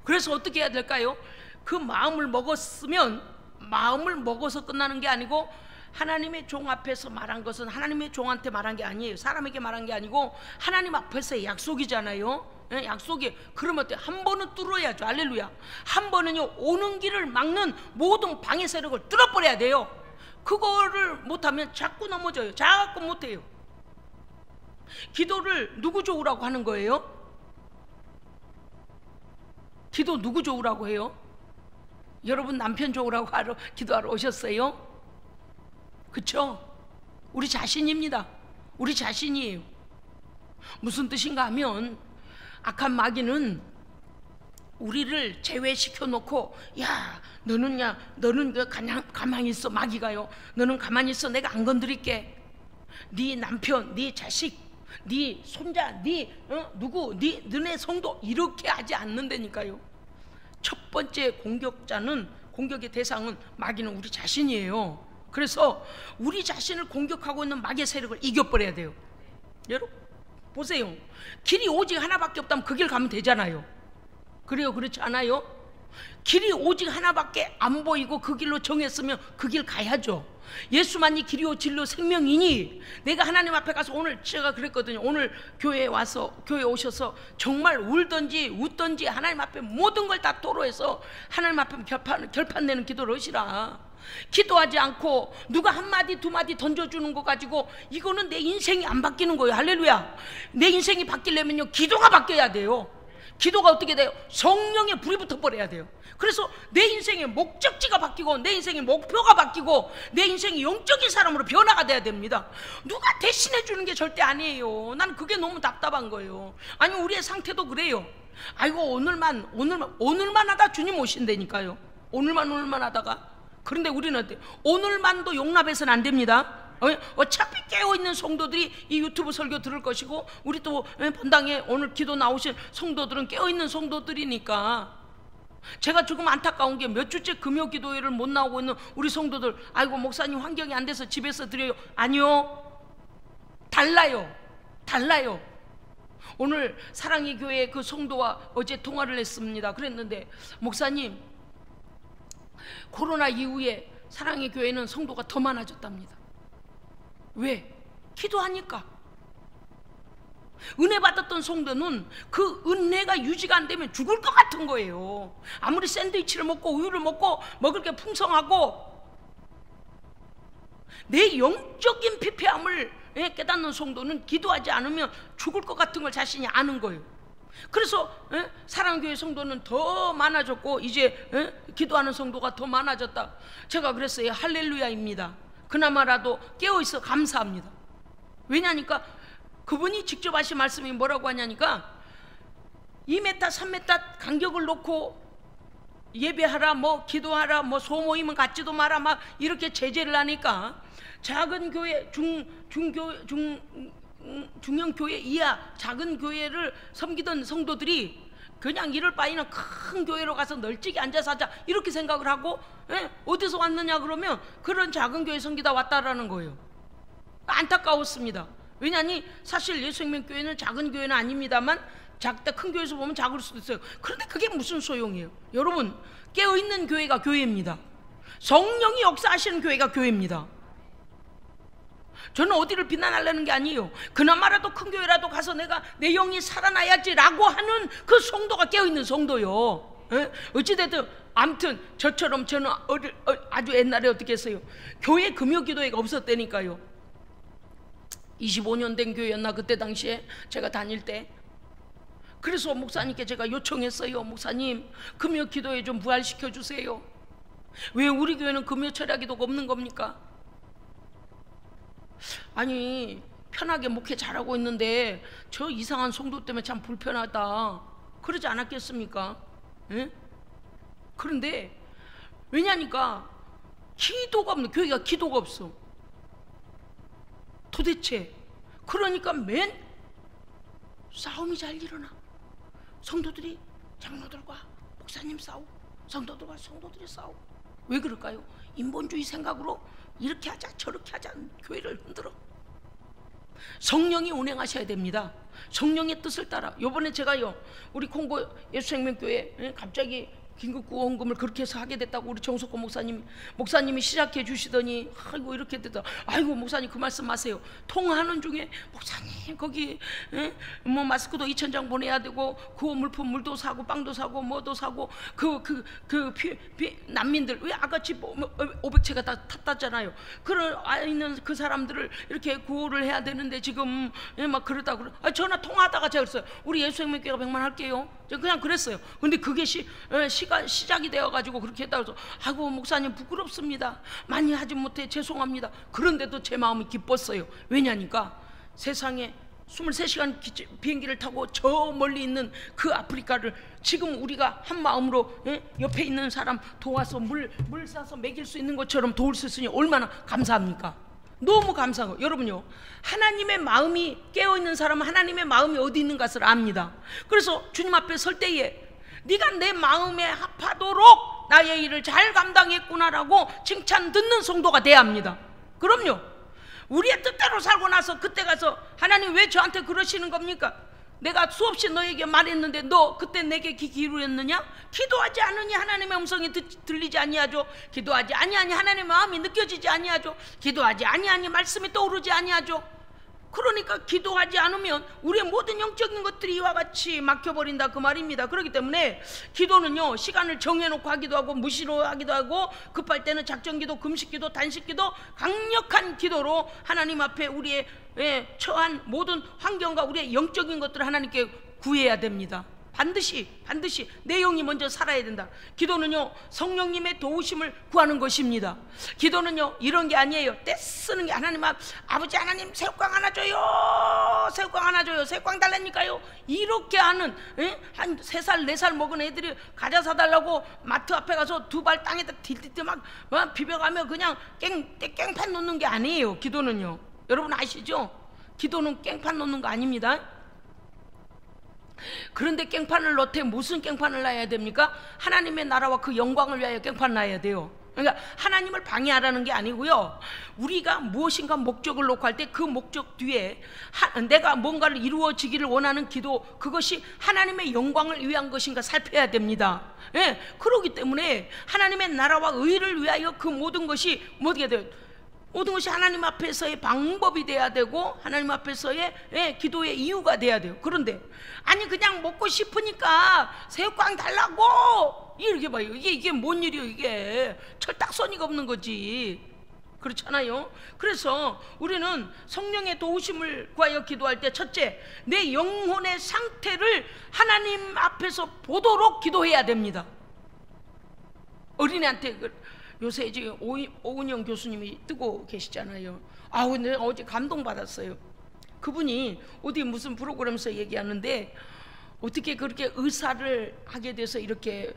그래서 어떻게 해야 될까요? 그 마음을 먹었으면, 마음을 먹어서 끝나는 게 아니고 하나님의 종 앞에서 말한 것은 하나님의 종한테 말한 게 아니에요. 사람에게 말한 게 아니고 하나님 앞에서의 약속이잖아요. 약속이. 그러면 어때? 한 번은 뚫어야죠. 할렐루야. 한 번은요, 오는 길을 막는 모든 방해 세력을 뚫어버려야 돼요. 그거를 못하면 자꾸 넘어져요. 자꾸 못해요. 기도를 누구 좋으라고 하는 거예요? 기도 누구 좋으라고 해요? 여러분 남편 좋으라고 기도하러 오셨어요? 그쵸? 우리 자신입니다. 우리 자신이에요. 무슨 뜻인가 하면 악한 마귀는 우리를 제외시켜 놓고, 야 너는 그냥 가만히 있어. 마귀가요, 너는 가만히 있어. 내가 안 건드릴게. 네 남편, 네 자식, 네 손자, 네 누구, 너네 성도, 이렇게 하지 않는다니까요. 첫 번째 공격의 대상은 마귀는 우리 자신이에요. 그래서 우리 자신을 공격하고 있는 마귀의 세력을 이겨버려야 돼요. 여러분 보세요. 길이 오직 하나밖에 없다면 그 길 가면 되잖아요. 그래요? 그렇지 않아요? 길이 오직 하나밖에 안 보이고 그 길로 정했으면 그 길 가야죠. 예수만이 길이요 진리요 생명이니, 내가 하나님 앞에 가서, 오늘 제가 그랬거든요. 오늘 교회에 오셔서 정말 울든지 웃든지 하나님 앞에 모든 걸 다 토로해서 하나님 앞에 결판 내는 기도를 하시라. 기도하지 않고 누가 한마디 두마디 던져주는 거 가지고 이거는 내 인생이 안 바뀌는 거예요. 할렐루야. 내 인생이 바뀌려면요, 기도가 바뀌어야 돼요. 기도가 어떻게 돼요? 성령의 불이 붙어버려야 돼요. 그래서 내 인생의 목적지가 바뀌고, 내 인생의 목표가 바뀌고, 내 인생이 영적인 사람으로 변화가 돼야 됩니다. 누가 대신해 주는 게 절대 아니에요. 난 그게 너무 답답한 거예요. 아니 우리의 상태도 그래요. 아이고 오늘만 하다 주님 오신다니까요. 오늘만 하다가. 그런데 우리는 어때요? 오늘만도 용납해서는 안 됩니다. 어차피 깨어있는 성도들이 이 유튜브 설교 들을 것이고, 우리 또 본당에 오늘 기도 나오신 성도들은 깨어있는 성도들이니까. 제가 조금 안타까운 게 몇 주째 금요 기도회를 못 나오고 있는 우리 성도들, 아이고 목사님 환경이 안 돼서 집에서 드려요. 아니요, 달라요. 오늘 사랑의 교회 그 성도와 어제 통화를 했습니다. 그랬는데, 목사님 코로나 이후에 사랑의 교회는 성도가 더 많아졌답니다. 왜? 기도하니까. 은혜 받았던 성도는 그 은혜가 유지가 안 되면 죽을 것 같은 거예요. 아무리 샌드위치를 먹고 우유를 먹고 먹을 게 풍성하고, 내 영적인 피폐함을 깨닫는 성도는 기도하지 않으면 죽을 것 같은 걸 자신이 아는 거예요. 그래서 사랑교회 성도는 더 많아졌고, 이제 기도하는 성도가 더 많아졌다. 제가 그랬어요. 할렐루야입니다. 그나마라도 깨어있어 감사합니다. 왜냐니까 그분이 직접 하신 말씀이 뭐라고 하냐니까, 2m 3m 간격을 놓고 예배하라, 뭐 기도하라, 뭐 소모임은 갖지도 마라, 막 이렇게 제재를 하니까, 작은 교회, 중형 교회 이하 작은 교회를 섬기던 성도들이 그냥 이럴 바에는 큰 교회로 가서 널찍이 앉아서 하자, 이렇게 생각을 하고, 어디서 왔느냐 그러면 그런 작은 교회 섬기다 왔다라는 거예요. 안타까웠습니다. 왜냐니 사실 예수생명교회는 작은 교회는 아닙니다만, 작다 큰 교회에서 보면 작을 수도 있어요. 그런데 그게 무슨 소용이에요? 여러분, 깨어있는 교회가 교회입니다. 성령이 역사하시는 교회가 교회입니다. 저는 어디를 비난하려는 게 아니에요. 그나마라도 큰 교회라도 가서 내가 내 영이 살아나야지라고 하는 그 성도가 깨어있는 성도요. 어찌됐든 아무튼 저처럼 저는 아주 옛날에 어떻게 했어요? 교회 금요기도회가 없었다니까요. 25년 된 교회였나 그때 당시에 제가 다닐 때. 그래서 목사님께 제가 요청했어요. 목사님, 금요기도회 좀 부활시켜 주세요. 왜 우리 교회는 금요 철야기도가 없는 겁니까? 아니 편하게 목회 잘하고 있는데 저 이상한 성도 때문에 참 불편하다, 그러지 않았겠습니까? 그런데 왜냐니까 기도가 없는 교회가 기도가 없어. 도대체 그러니까 맨 싸움이 잘 일어나. 성도들이 장로들과 목사님 싸우고, 성도들과 성도들이 싸우고. 왜 그럴까요? 인본주의 생각으로 이렇게 하자 저렇게 하자 교회를 흔들어. 성령이 운행하셔야 됩니다. 성령의 뜻을 따라. 요번에 제가요, 우리 콩고 예수생명교회 갑자기 긴급구원금을 그렇게 해서 하게 됐다고 우리 정석권 목사님이 시작해 주시더니, 아이고 이렇게 됐다. 아이고 목사님 그 말씀 마세요. 통화하는 중에 목사님 거기 뭐 마스크도 2,000장 보내야 되고 구호 물품 물도 사고 빵도 사고 뭐도 사고 난민들 왜 아까 집 500채가 다 탔다잖아요. 그런 있는 그 사람들을 이렇게 구호를 해야 되는데 지금 막 그러다 전화 통화하다가 제가 그랬어요. 우리 예수생명교회가 100만 할게요. 그냥 그랬어요. 근데 그게 시작이 되어가지고 그렇게 했다고 해서 아이고 목사님 부끄럽습니다. 많이 하지 못해 죄송합니다. 그런데도 제 마음이 기뻤어요. 왜냐니까 세상에 23시간 비행기를 타고 저 멀리 있는 그 아프리카를 지금 우리가 한 마음으로 옆에 있는 사람 도와서 물 싸서 먹일 수 있는 것처럼 도울 수 있으니 얼마나 감사합니까? 너무 감사하고, 여러분요, 하나님의 마음이 깨어있는 사람은 하나님의 마음이 어디 있는 것을 압니다. 그래서 주님 앞에 설 때에 네가 내 마음에 합하도록 나의 일을 잘 감당했구나라고 칭찬 듣는 성도가 돼야 합니다. 그럼요. 우리의 뜻대로 살고 나서 그때 가서 하나님 왜 저한테 그러시는 겁니까? 내가 수없이 너에게 말했는데 너 그때 내게 귀 기울였느냐? 기도하지 않으니 하나님의 음성이 들리지 아니하죠. 기도하지 아니하니 하나님의 마음이 느껴지지 아니하죠. 기도하지 아니하니 말씀이 떠오르지 아니하죠. 그러니까 기도하지 않으면 우리의 모든 영적인 것들이 이와 같이 막혀버린다 그 말입니다. 그렇기 때문에 기도는요, 시간을 정해놓고 하기도 하고 무시로 하기도 하고 급할 때는 작전기도, 금식기도, 단식기도, 강력한 기도로 하나님 앞에 우리의 처한 모든 환경과 우리의 영적인 것들을 하나님께 구해야 됩니다. 반드시 내 영이 먼저 살아야 된다. 기도는요, 성령님의 도우심을 구하는 것입니다. 기도는요, 이런 게 아니에요. 떼쓰는 게 하나님 아버지 하나님 새우깡 하나 줘요, 새우깡 하나 줘요, 새우깡 달라니까요. 이렇게 하는 한 3살 4살 먹은 애들이 과자 사달라고 마트 앞에 가서 2발 땅에다 딜딜 막 비벼가며 그냥 깽판 놓는 게 아니에요. 기도는요, 여러분 아시죠? 기도는 깽판 놓는 거 아닙니다. 그런데 깽판을 넣되 무슨 깽판을 놔야 됩니까? 하나님의 나라와 그 영광을 위하여 깽판을 놔야 돼요. 그러니까 하나님을 방해하라는 게 아니고요, 우리가 무엇인가 목적을 놓고 할 때 그 목적 뒤에 내가 뭔가를 이루어지기를 원하는 기도, 그것이 하나님의 영광을 위한 것인가 살펴야 됩니다. 그렇기 때문에 하나님의 나라와 의를 위하여 그 모든 것이 어떻게 돼요? 모든 것이 하나님 앞에서의 방법이 돼야 되고 하나님 앞에서의 기도의 이유가 돼야 돼요. 그런데 아니 그냥 먹고 싶으니까 새우깡 달라고 이렇게 봐요. 이게 뭔 일이에요? 이게 철딱서니가 없는 거지. 그렇잖아요. 그래서 우리는 성령의 도우심을 구하여 기도할 때 첫째, 내 영혼의 상태를 하나님 앞에서 보도록 기도해야 됩니다. 어린애한테 요새 지금 오은영 교수님이 뜨고 계시잖아요. 근데 어제 감동받았어요. 그분이 어디 무슨 프로그램에서 얘기하는데 어떻게 그렇게 의사를 하게 돼서 이렇게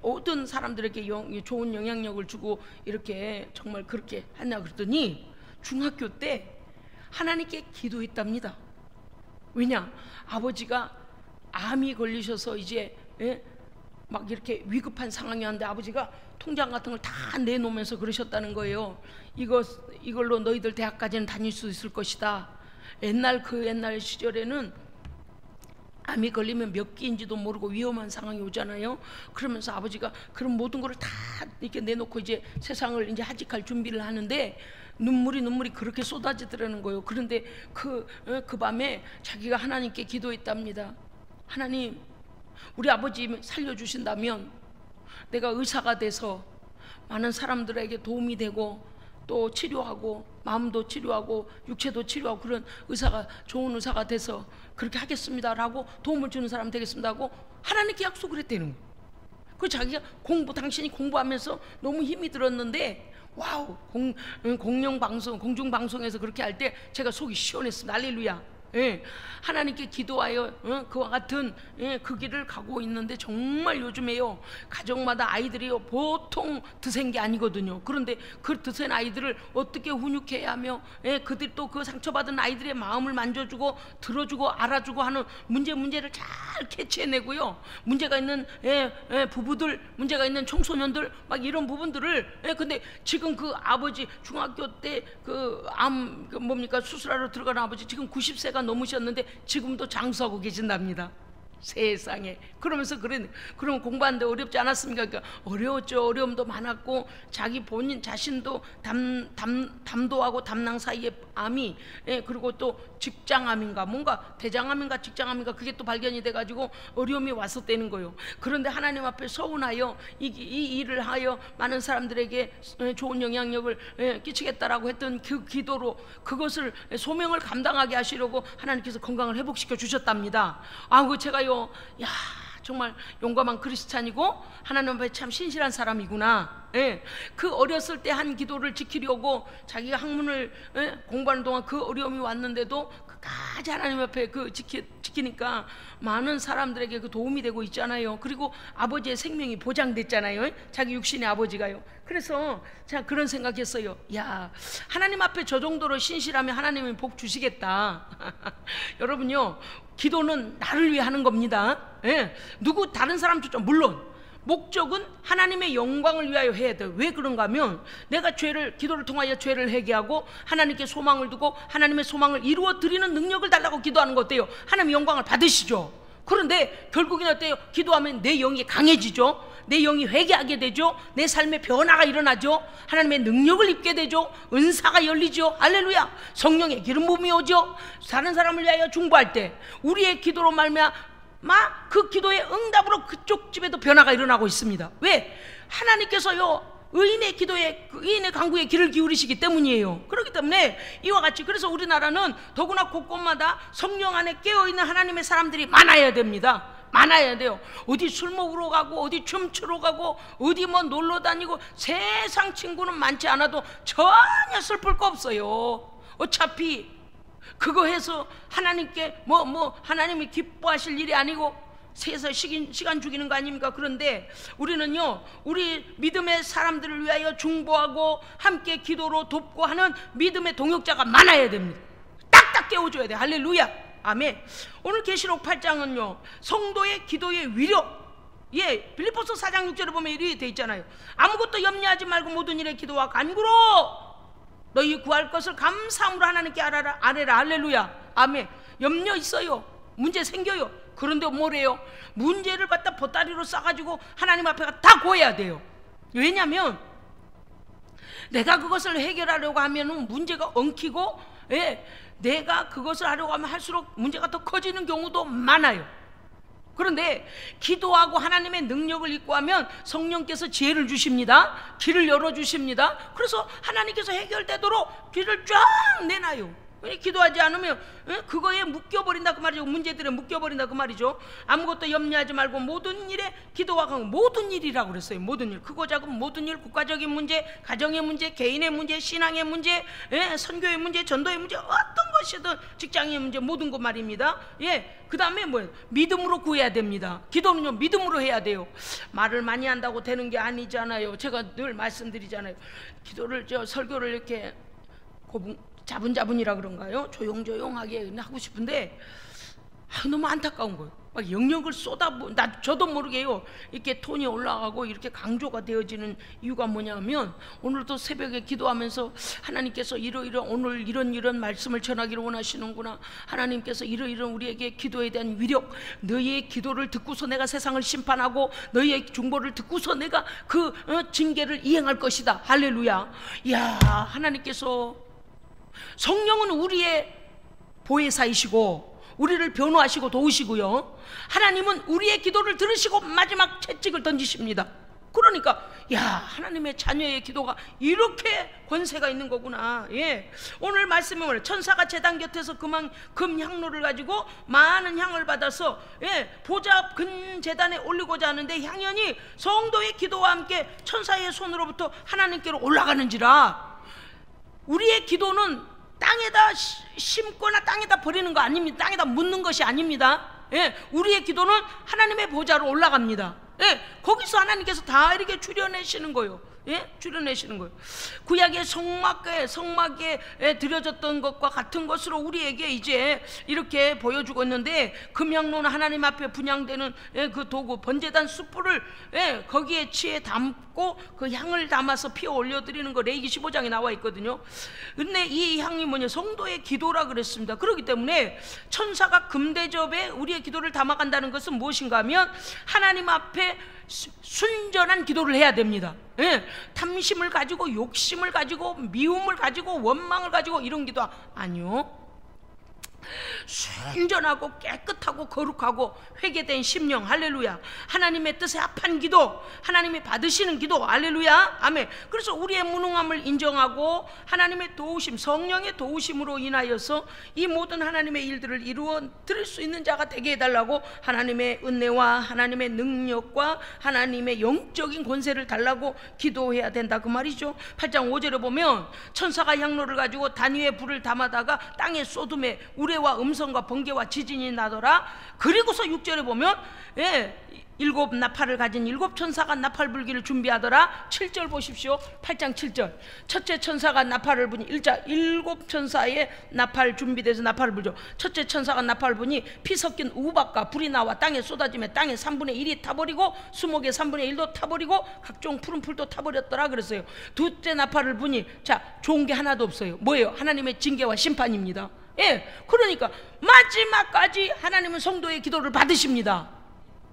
모든 사람들에게 좋은 영향력을 주고 이렇게 정말 그렇게 하냐 그랬더니 중학교 때 하나님께 기도했답니다. 왜냐? 아버지가 암이 걸리셔서 이제 막 이렇게 위급한 상황이었는데 아버지가 통장 같은 걸 다 내놓으면서 그러셨다는 거예요. 이걸로 너희들 대학까지는 다닐 수 있을 것이다. 그 옛날 시절에는 암이 걸리면 몇 기인지도 모르고 위험한 상황이 오잖아요. 그러면서 아버지가 그런 모든 거를 다 이렇게 내놓고 이제 세상을 이제 하직할 준비를 하는데 눈물이 그렇게 쏟아지더라는 거예요. 그런데 그 밤에 자기가 하나님께 기도했답니다. 하나님, 우리 아버지 살려주신다면 내가 의사가 돼서 많은 사람들에게 도움이 되고 또 치료하고 마음도 치료하고 육체도 치료하고 그런 좋은 의사가 돼서 그렇게 하겠습니다라고 도움을 주는 사람 되겠습니다 하고 하나님께 약속을 했다는 거예요. 그 자기가 당신이 공부하면서 너무 힘이 들었는데 와우, 공중방송에서 그렇게 할 때 제가 속이 시원했습니다. 할렐루야. 하나님께 기도하여 그와 같은 그 길을 가고 있는데 정말 요즘에요, 가정마다 아이들이요 보통 드센 게 아니거든요. 그런데 그 드센 아이들을 어떻게 훈육해야 하며 그들 또 그 상처받은 아이들의 마음을 만져주고 들어주고 알아주고 하는 문제를 잘 캐치해내고요, 문제가 있는 부부들, 문제가 있는 청소년들 막 이런 부분들을 근데 지금 그 아버지 중학교 때 수술하러 들어간 아버지 지금 90세가 넘으셨는데 지금도 장수하고 계신답니다. 세상에. 그러면서 그럼 공부하는데 어렵지 않았습니까? 그러니까 어려웠죠. 어려움도 많았고, 자기 본인 자신도 담도하고 담낭 사이에 암이, 그리고 또 직장암인가 뭔가 대장암인가 직장암인가 그게 또 발견이 돼가지고 어려움이 왔었다는 거예요. 그런데 하나님 앞에 서운하여 이 일을 하여 많은 사람들에게 좋은 영향력을 끼치겠다라고 했던 그 기도로 그것을 소명을 감당하게 하시려고 하나님께서 건강을 회복시켜 주셨답니다. 그 제가요, 야, 정말 용감한 크리스찬이고 하나님 앞에 참 신실한 사람이구나. 그 어렸을 때 한 기도를 지키려고 자기가 학문을 공부하는 동안 그 어려움이 왔는데도 끝까지 하나님 앞에 지키니까 많은 사람들에게 그 도움이 되고 있잖아요. 그리고 아버지의 생명이 보장됐잖아요. 자기 육신의 아버지가요. 그래서 제가 그런 생각했어요. 야, 하나님 앞에 저 정도로 신실하면 하나님이 복 주시겠다. 여러분요, 기도는 나를 위해 하는 겁니다. 누구 다른 사람도 물론 목적은 하나님의 영광을 위하여 해야 돼요. 왜 그런가 하면 내가 기도를 통하여 죄를 회개하고 하나님께 소망을 두고 하나님의 소망을 이루어 드리는 능력을 달라고 기도하는 거 어때요? 하나님의 영광을 받으시죠. 그런데 결국엔 어때요? 기도하면 내 영이 강해지죠. 내 영이 회개하게 되죠. 내 삶에 변화가 일어나죠. 하나님의 능력을 입게 되죠. 은사가 열리죠. 할렐루야. 성령의 기름 부음이 오죠. 다른 사람을 위하여 중보할 때 우리의 기도로 말미암아 그 기도의 응답으로 그쪽 집에도 변화가 일어나고 있습니다. 왜? 하나님께서요 의인의 기도에, 의인의 간구에 귀를 기울이시기 때문이에요. 그렇기 때문에 이와 같이, 그래서 우리나라는 더구나 곳곳마다 성령 안에 깨어있는 하나님의 사람들이 많아야 됩니다. 많아야 돼요. 어디 술 먹으러 가고 어디 춤추러 가고 어디 뭐 놀러 다니고 세상 친구는 많지 않아도 전혀 슬플 거 없어요. 어차피 그거 해서 하나님께 하나님이 기뻐하실 일이 아니고 세상 시간 죽이는 거 아닙니까? 그런데 우리는요, 우리 믿음의 사람들을 위하여 중보하고 함께 기도로 돕고 하는 믿음의 동역자가 많아야 됩니다. 딱딱 깨워줘야 돼. 할렐루야. 아멘. 오늘 계시록 8장은요 성도의 기도의 위력, 빌립보서 4장 6절에 보면 이렇게 돼 있잖아요. 아무것도 염려하지 말고 모든 일에 기도와 간구로 너희 구할 것을 감사함으로 하나님께 아뢰라. 할렐루야. 아멘. 염려 있어요. 문제 생겨요. 그런데 뭐래요? 문제를 갖다 보따리로 싸가지고 하나님 앞에 다 구해야 돼요. 왜냐하면 내가 그것을 해결하려고 하면 문제가 엉키고, 내가 그것을 하려고 하면 할수록 문제가 더 커지는 경우도 많아요. 그런데 기도하고 하나님의 능력을 입고 하면 성령께서 지혜를 주십니다. 길을 열어주십니다. 그래서 하나님께서 해결되도록 길을 쫙 내놔요. 기도하지 않으면 그거에 묶여버린다 그 말이죠. 문제들에 묶여버린다 그 말이죠. 아무것도 염려하지 말고 모든 일에 기도와 간구, 모든 일이라고 그랬어요. 모든 일, 크고 작은 모든 일, 국가적인 문제, 가정의 문제, 개인의 문제, 신앙의 문제, 선교의 문제, 전도의 문제, 어떤 것이든 직장의 문제, 모든 것 말입니다. 그 다음에 뭐예요? 믿음으로 구해야 됩니다. 기도는요 믿음으로 해야 돼요. 말을 많이 한다고 되는 게 아니잖아요. 제가 늘 말씀드리잖아요. 기도를 설교를 이렇게 자분자분이라 그런가요? 조용조용하게 하고 싶은데 너무 안타까운 거예요. 막 영역을 저도 모르게요 이렇게 톤이 올라가고 이렇게 강조가 되어지는 이유가 뭐냐면, 오늘도 새벽에 기도하면서 하나님께서 오늘 이런 말씀을 전하기를 원하시는구나. 하나님께서 이런 우리에게 기도에 대한 위력, 너희의 기도를 듣고서 내가 세상을 심판하고 너희의 중보를 듣고서 내가 그 징계를 이행할 것이다. 할렐루야. 이야, 하나님께서 성령은 우리의 보혜사이시고 우리를 변호하시고 도우시고요, 하나님은 우리의 기도를 들으시고 마지막 채찍을 던지십니다. 그러니까 하나님의 자녀의 기도가 이렇게 권세가 있는 거구나. 오늘 말씀에 뭐래? 천사가 제단 곁에서 금 향로를 가지고 많은 향을 받아서 보좌 근 제단에 올리고자 하는데 향연이 성도의 기도와 함께 천사의 손으로부터 하나님께로 올라가는지라. 우리의 기도는 땅에다 심거나 땅에다 버리는 거 아닙니다. 땅에다 묻는 것이 아닙니다. 우리의 기도는 하나님의 보좌로 올라갑니다. 거기서 하나님께서 다 이렇게 줄여내시는 거예요. 줄여내시는 거예요. 구약의 성막에 드려졌던 것과 같은 것으로 우리에게 이제 이렇게 보여주고 있는데, 금향로는 하나님 앞에 분향되는 그 도구, 번제단 숯불을 거기에 치에 담고 그 향을 담아서 피어 올려드리는 거 레위기 15장에 나와 있거든요. 근데 이 향이 뭐냐, 성도의 기도라 그랬습니다. 그렇기 때문에 천사가 금대접에 우리의 기도를 담아간다는 것은 무엇인가 하면, 하나님 앞에 순전한 기도를 해야 됩니다. 탐심을 가지고, 욕심을 가지고, 미움을 가지고, 원망을 가지고 이런 기도 아니요. 순전하고 깨끗하고 거룩하고 회개된 심령, 할렐루야. 하나님의 뜻에 합한 기도, 하나님이 받으시는 기도, 할렐루야, 아멘. 그래서 우리의 무능함을 인정하고 하나님의 도우심, 성령의 도우심으로 인하여서 이 모든 하나님의 일들을 이루어 드릴 수 있는 자가 되게 해달라고, 하나님의 은혜와 하나님의 능력과 하나님의 영적인 권세를 달라고 기도해야 된다, 그 말이죠. 8장 5절에 보면 천사가 향로를 가지고 단 위에 불을 담아다가 땅에 쏟음에 우레와 음성과 번개와 지진이 나더라. 그리고서 6절에 보면 7 나팔을 가진 7 천사가 나팔 불기를 준비하더라. 7절 보십시오. 8장 7절. 첫째 천사가 나팔을 부니, 7 천사의 나팔 준비돼서 나팔을 불죠. 첫째 천사가 나팔을 부니 피 섞인 우박과 불이 나와 땅에 쏟아지며 땅의 3분의 1이 타버리고 수목의 3분의 1도 타버리고 각종 푸른 풀도 타버렸더라 그랬어요. 둘째 나팔을 부니, 자, 좋은 게 하나도 없어요. 뭐예요? 하나님의 징계와 심판입니다. 그러니까 마지막까지 하나님은 성도의 기도를 받으십니다.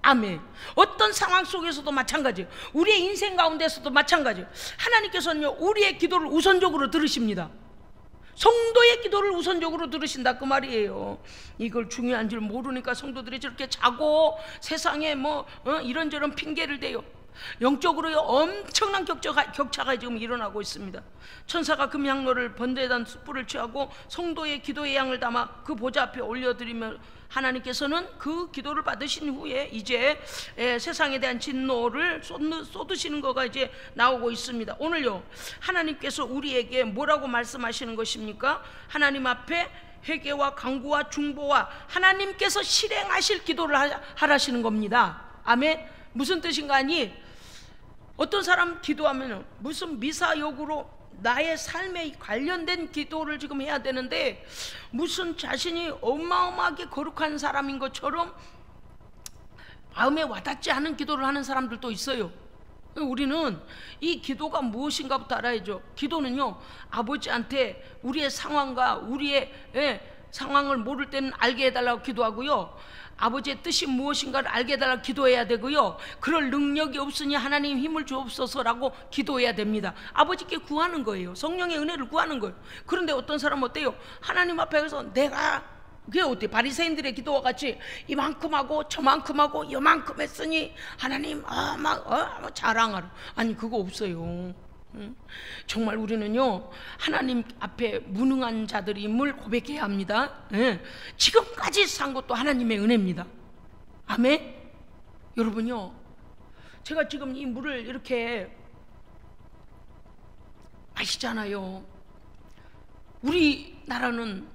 아멘. 어떤 상황 속에서도 마찬가지예요. 우리의 인생 가운데서도 마찬가지예요. 하나님께서는요, 우리의 기도를 우선적으로 들으십니다. 성도의 기도를 우선적으로 들으신다, 그 말이에요. 이걸 중요한 줄 모르니까 성도들이 저렇게 자고 세상에 이런저런 핑계를 대요. 영적으로 엄청난 격차가 지금 일어나고 있습니다. 천사가 금향로를 번제단 숯불을 취하고 성도의 기도의 양을 담아 그 보좌 앞에 올려드리며, 하나님께서는 그 기도를 받으신 후에 이제 세상에 대한 진노를 쏟으시는 거가 이제 나오고 있습니다. 오늘요, 하나님께서 우리에게 뭐라고 말씀하시는 것입니까? 하나님 앞에 회개와 간구와 중보와 하나님께서 실행하실 기도를 하라시는 겁니다. 아멘. 무슨 뜻인가 하니, 어떤 사람 기도하면 무슨 미사역으로 나의 삶에 관련된 기도를 지금 해야 되는데, 무슨 자신이 어마어마하게 거룩한 사람인 것처럼 마음에 와닿지 않은 기도를 하는 사람들도 있어요. 우리는 이 기도가 무엇인가부터 알아야죠. 기도는요, 아버지한테 우리의 상황과 우리의 상황을 모를 때는 알게 해달라고 기도하고요, 아버지의 뜻이 무엇인가를 알게 해달라고 기도해야 되고요, 그럴 능력이 없으니 하나님 힘을 주옵소서라고 기도해야 됩니다. 아버지께 구하는 거예요. 성령의 은혜를 구하는 거예요. 그런데 어떤 사람은 어때요? 하나님 앞에 가서 내가, 그게 어때? 바리새인들의 기도와 같이 이만큼 하고 저만큼 하고 요만큼 했으니 하나님 자랑하라. 아니, 그거 없어요. 정말 우리는요, 하나님 앞에 무능한 자들임을 고백해야 합니다. 지금까지 산 것도 하나님의 은혜입니다. 아멘. 여러분요, 제가 지금 이 물을 이렇게 마시잖아요. 우리나라는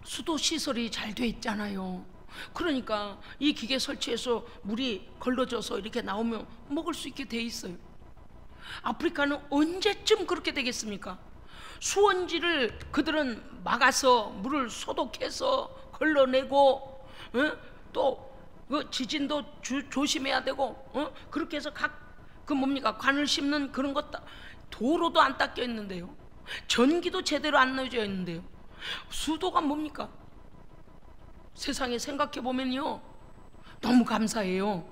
수도 시설이 잘 돼 있잖아요. 그러니까 이 기계 설치해서 물이 걸러져서 이렇게 나오면 먹을 수 있게 돼 있어요. 아프리카는 언제쯤 그렇게 되겠습니까? 수원지를 그들은 막아서 물을 소독해서 걸러내고, 또 그 지진도 조심해야 되고, 그렇게 해서 관을 심는 그런 것, 도로도 안 닦여 있는데요, 전기도 제대로 안 넣어져 있는데요, 수도가 뭡니까? 세상에 생각해 보면요, 너무 감사해요.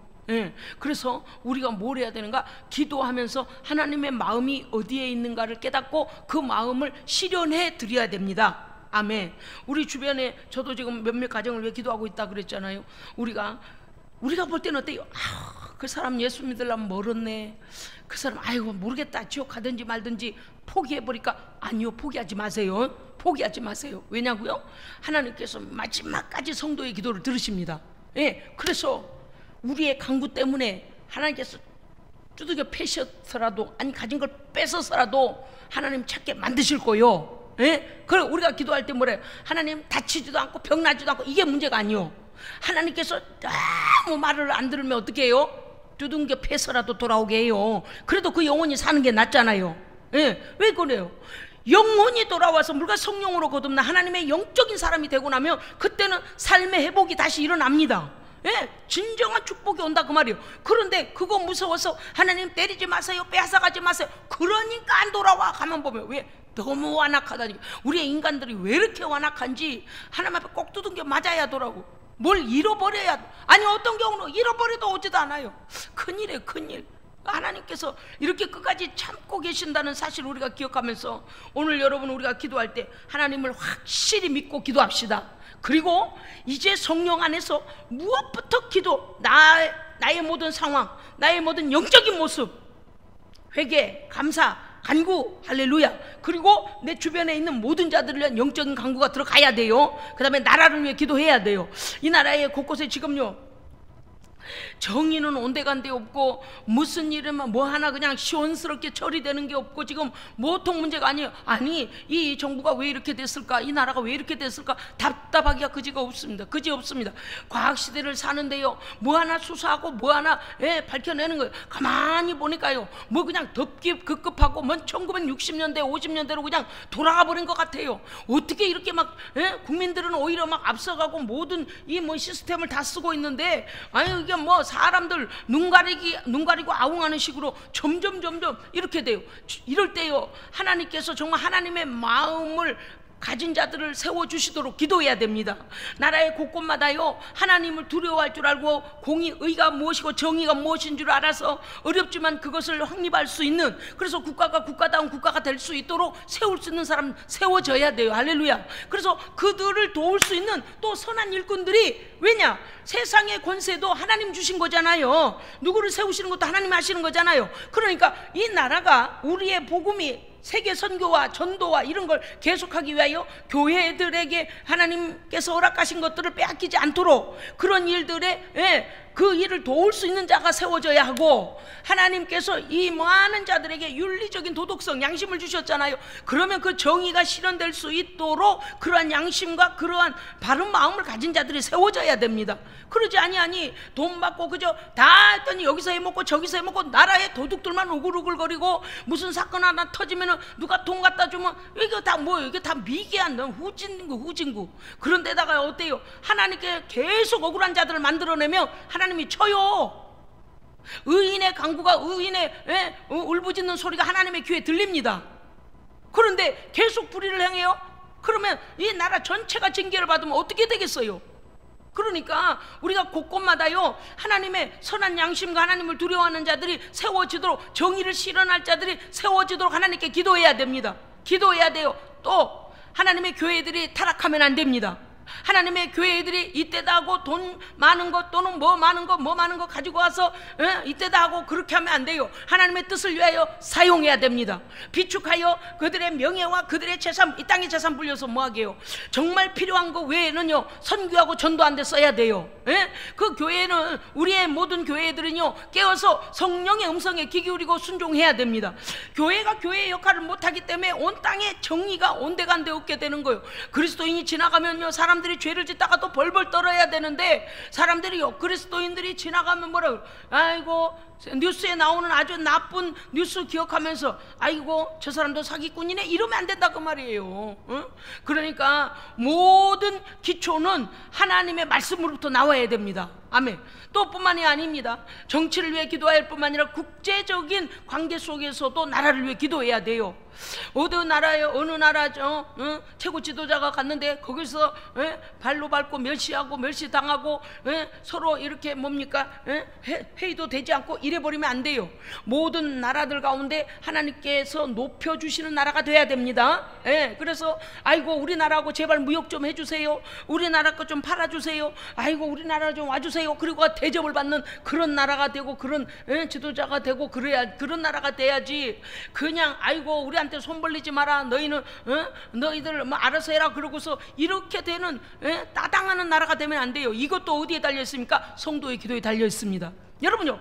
그래서 우리가 뭘 해야 되는가? 기도하면서 하나님의 마음이 어디에 있는가를 깨닫고 그 마음을 실현해 드려야 됩니다. 아멘. 우리 주변에 저도 지금 몇몇 가정을 위해 기도하고 있다 그랬잖아요. 우리가 볼 때는 어때요? 그 사람 예수 믿으려면 멀었네. 그 사람 아이고 모르겠다, 지옥 가든지 말든지 포기해버릴까? 아니요, 포기하지 마세요. 포기하지 마세요. 왜냐고요? 하나님께서 마지막까지 성도의 기도를 들으십니다. 그래서 우리의 간구 때문에 하나님께서 두들겨 패셔서라도, 아니 가진 걸 뺏어서라도 하나님 찾게 만드실 거요. 그럼 우리가 기도할 때 뭐래요? 하나님 다치지도 않고 병나지도 않고, 이게 문제가 아니요. 하나님께서 아무 말을 안 들으면 어떻게 해요? 두둥겨 패서라도 돌아오게 해요. 그래도 그 영혼이 사는 게 낫잖아요. 예, 왜 그래요? 영혼이 돌아와서 물과 성령으로 거듭나 하나님의 영적인 사람이 되고 나면 그때는 삶의 회복이 다시 일어납니다. 예, 진정한 축복이 온다 그 말이에요. 그런데 그거 무서워서 하나님 때리지 마세요, 빼앗아가지 마세요, 그러니까 안 돌아와. 가만 보면 왜? 너무 완악하다니까. 우리의 인간들이 왜 이렇게 완악한지 하나님 앞에 꼭 두둥겨 맞아야 하더라고. 뭘 잃어버려야, 아니 어떤 경우는 잃어버려도 오지도 않아요. 큰일이에요, 큰일. 하나님께서 이렇게 끝까지 참고 계신다는 사실을 우리가 기억하면서 오늘 여러분 우리가 기도할 때 하나님을 확실히 믿고 기도합시다. 그리고 이제 성령 안에서 무엇부터 기도, 나의 모든 상황, 나의 모든 영적인 모습, 회개, 감사, 간구, 할렐루야. 그리고 내 주변에 있는 모든 자들을 위한 영적인 간구가 들어가야 돼요. 그 다음에 나라를 위해 기도해야 돼요. 이 나라의 곳곳에 지금요 정의는 온데간데 없고, 무슨 일이면 뭐 하나 그냥 시원스럽게 처리되는 게 없고, 지금 보통 문제가 아니에요. 아니 이 정부가 왜 이렇게 됐을까, 이 나라가 왜 이렇게 됐을까, 답답하기가 그지가 없습니다. 그지 없습니다. 과학시대를 사는데요 뭐 하나 수사하고 뭐 하나 밝혀내는 거예요. 가만히 보니까요 뭐 그냥 덥기 급급하고 먼 1960년대 50년대로 그냥 돌아가 버린 것 같아요. 어떻게 이렇게 막 국민들은 오히려 막 앞서가고 모든 이 뭐 시스템을 다 쓰고 있는데, 아니 이게 뭐 사람들 눈 가리고 아웅하는 식으로 점점 이렇게 돼요. 이럴 때요 하나님께서 정말 하나님의 마음을 가진 자들을 세워주시도록 기도해야 됩니다. 나라의 곳곳마다요 하나님을 두려워할 줄 알고 공의, 의가 무엇이고 정의가 무엇인 줄 알아서 어렵지만 그것을 확립할 수 있는, 그래서 국가가 국가다운 국가가 될 수 있도록 세울 수 있는 사람 세워져야 돼요. 할렐루야. 그래서 그들을 도울 수 있는 또 선한 일꾼들이, 왜냐? 세상의 권세도 하나님 주신 거잖아요. 누구를 세우시는 것도 하나님 하시는 거잖아요. 그러니까 이 나라가 우리의 복음이 세계 선교와 전도와 이런 걸 계속하기 위하여 교회들에게 하나님께서 허락하신 것들을 빼앗기지 않도록 그런 일들에 그 일을 도울 수 있는 자가 세워져야 하고, 하나님께서 이 많은 자들에게 윤리적인 도덕성, 양심을 주셨잖아요. 그러면 그 정의가 실현될 수 있도록 그러한 양심과 그러한 바른 마음을 가진 자들이 세워져야 됩니다. 그러지 아니 돈 받고 그저 다 했더니 여기서 해먹고 저기서 해먹고, 나라의 도둑들만 우글우글거리고 무슨 사건 하나 터지면은 누가 돈 갖다 주면 이게 다 뭐예요? 이게 다 미개한 후진구. 그런데다가 어때요? 하나님께 계속 억울한 자들을 만들어내면 하나님이 쳐요. 의인의 간구가, 의인의 울부짖는 소리가 하나님의 귀에 들립니다. 그런데 계속 불의를 행해요? 그러면 이 나라 전체가 징계를 받으면 어떻게 되겠어요? 그러니까 우리가 곳곳마다요 하나님의 선한 양심과 하나님을 두려워하는 자들이 세워지도록, 정의를 실현할 자들이 세워지도록 하나님께 기도해야 됩니다. 기도해야 돼요. 또 하나님의 교회들이 타락하면 안 됩니다. 하나님의 교회들이 이때다 하고 돈 많은 것 또는 뭐 많은 거 가지고 와서 이때다 하고 그렇게 하면 안 돼요. 하나님의 뜻을 위하여 사용해야 됩니다. 비축하여 그들의 명예와 그들의 재산, 이 땅의 재산 불려서 뭐하게 해요? 정말 필요한 거 외에는요 선교하고 전도한 데 써야 돼요. 그 교회는, 우리의 모든 교회들은요 깨어서 성령의 음성에 귀 기울이고 순종해야 됩니다. 교회가 교회의 역할을 못하기 때문에 온 땅에 정의가 온데간데 없게 되는 거예요. 그리스도인이 지나가면요 사람들이 죄를 짓다가 또 벌벌 떨어야 되는데, 사람들이요 그리스도인들이 지나가면 뭐라고, 아이고 뉴스에 나오는 아주 나쁜 뉴스 기억하면서 아이고 저 사람도 사기꾼이네, 이러면 안 된다 그 말이에요. 그러니까 모든 기초는 하나님의 말씀으로부터 나와야 됩니다. 아멘. 또 뿐만이 아닙니다. 정치를 위해 기도할 뿐만 아니라 국제적인 관계 속에서도 나라를 위해 기도해야 돼요. 어느 나라죠 최고 지도자가 갔는데 거기서 발로 밟고 멸시하고 멸시당하고 서로 이렇게 뭡니까 회의도 되지 않고 이래버리면 안 돼요. 모든 나라들 가운데 하나님께서 높여주시는 나라가 돼야 됩니다. 그래서 아이고 우리나라하고 제발 무역 좀 해주세요, 우리나라 거 좀 팔아주세요, 아이고 우리나라 좀 와주세요, 그리고 대접을 받는 그런 나라가 되고 그런 지도자가 되고 그런 나라가 돼야지, 그냥 아이고 우리한테 손 벌리지 마라, 너희들 뭐 알아서 해라 그러고서 이렇게 되는 따당하는 나라가 되면 안 돼요. 이것도 어디에 달려 있습니까? 성도의 기도에 달려 있습니다. 여러분요,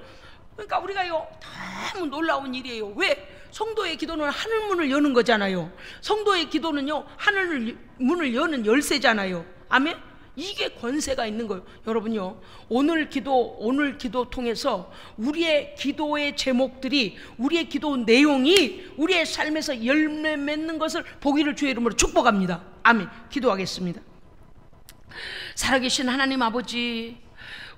그러니까 우리가요 너무 놀라운 일이에요. 왜? 성도의 기도는 하늘 문을 여는 거잖아요. 성도의 기도는요 하늘 문을 여는 열쇠잖아요. 아멘. 이게 권세가 있는 거예요. 여러분요, 오늘 기도 통해서 우리의 기도의 제목들이, 우리의 기도 내용이 우리의 삶에서 열매 맺는 것을 보기를 주의 이름으로 축복합니다. 아멘. 기도하겠습니다. 살아계신 하나님 아버지,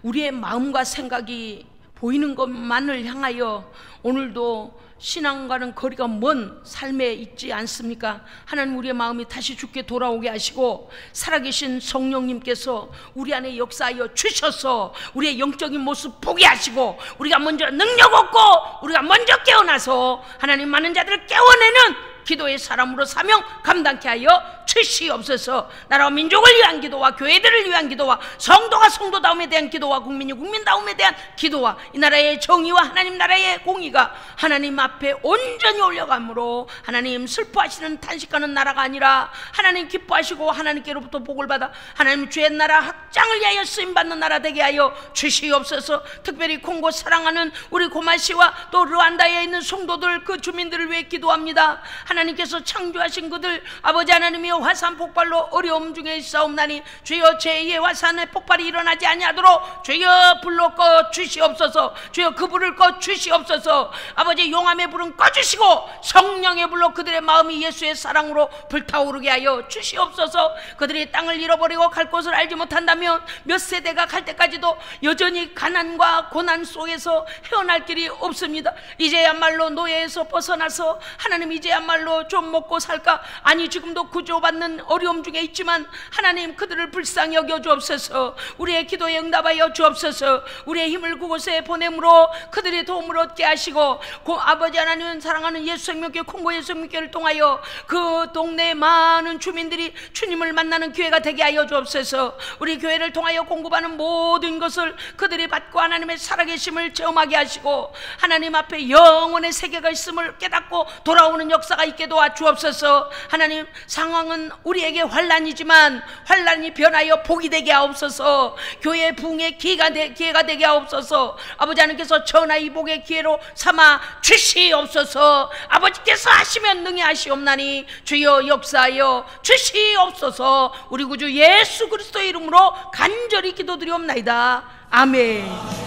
우리의 마음과 생각이 보이는 것만을 향하여 오늘도 신앙과는 거리가 먼 삶에 있지 않습니까? 하나님, 우리의 마음이 다시 주께 돌아오게 하시고 살아계신 성령님께서 우리 안에 역사하여 주셔서 우리의 영적인 모습 보게 하시고 우리가 먼저 능력 얻고 우리가 먼저 깨어나서 하나님, 많은 자들을 깨워내는 기도의 사람으로 사명 감당케 하여 주시옵소서. 나라와 민족을 위한 기도와 교회들을 위한 기도와 성도가 성도다움에 대한 기도와 국민이 국민다움에 대한 기도와 이 나라의 정의와 하나님 나라의 공의가 하나님 앞에 온전히 올려감으로 하나님, 슬퍼하시는 탄식하는 나라가 아니라 하나님 기뻐하시고 하나님께로부터 복을 받아 하나님 주의 나라 확장을 위하여 쓰임받는 나라 되게 하여 주시옵소서. 특별히 콩고 사랑하는 우리 고마시와 또 르완다에 있는 성도들, 그 주민들을 위해 기도합니다. 하나님께서 창조하신 그들, 아버지 하나님이여, 화산 폭발로 어려움 중에 있사옵나니 주여 제2의 화산의 폭발이 일어나지 아니하도록 주여 불로 꺼 주시옵소서. 주여 그 불을 꺼 주시옵소서. 아버지, 용암의 불은 꺼주시고 성령의 불로 그들의 마음이 예수의 사랑으로 불타오르게 하여 주시옵소서. 그들이 땅을 잃어버리고 갈 곳을 알지 못한다면 몇 세대가 갈 때까지도 여전히 가난과 고난 속에서 헤어날 길이 없습니다. 이제야말로 노예에서 벗어나서 하나님, 이제야말로 좀 먹고 살까? 아니, 지금도 구조받는 어려움 중에 있지만 하나님, 그들을 불쌍히 여겨 주옵소서. 우리의 기도에 응답하여 주옵소서. 우리의 힘을 그곳에 보냄으로 그들의 도움을 얻게 하시고 아버지 하나님, 사랑하는 예수 생명교회 콩고 예수 생명교회를 통하여 그 동네의 많은 주민들이 주님을 만나는 기회가 되게 하여 주옵소서. 우리 교회를 통하여 공급하는 모든 것을 그들이 받고 하나님의 살아계심을 체험하게 하시고 하나님 앞에 영혼의 세계가 있음을 깨닫고 돌아오는 역사가 있게 도와 주옵소서. 하나님, 상황은 우리에게 환난이지만 환난이 변하여 복이 되게 하옵소서. 교회의 부흥의 기회가 되게 하옵소서. 아버지 하나님께서 전하이복의 기회로 삼아 주시옵소서. 아버지께서 하시면 능히 하시옵나니 주여 역사하여 주시옵소서. 우리 구주 예수 그리스도의 이름으로 간절히 기도드리옵나이다. 아멘.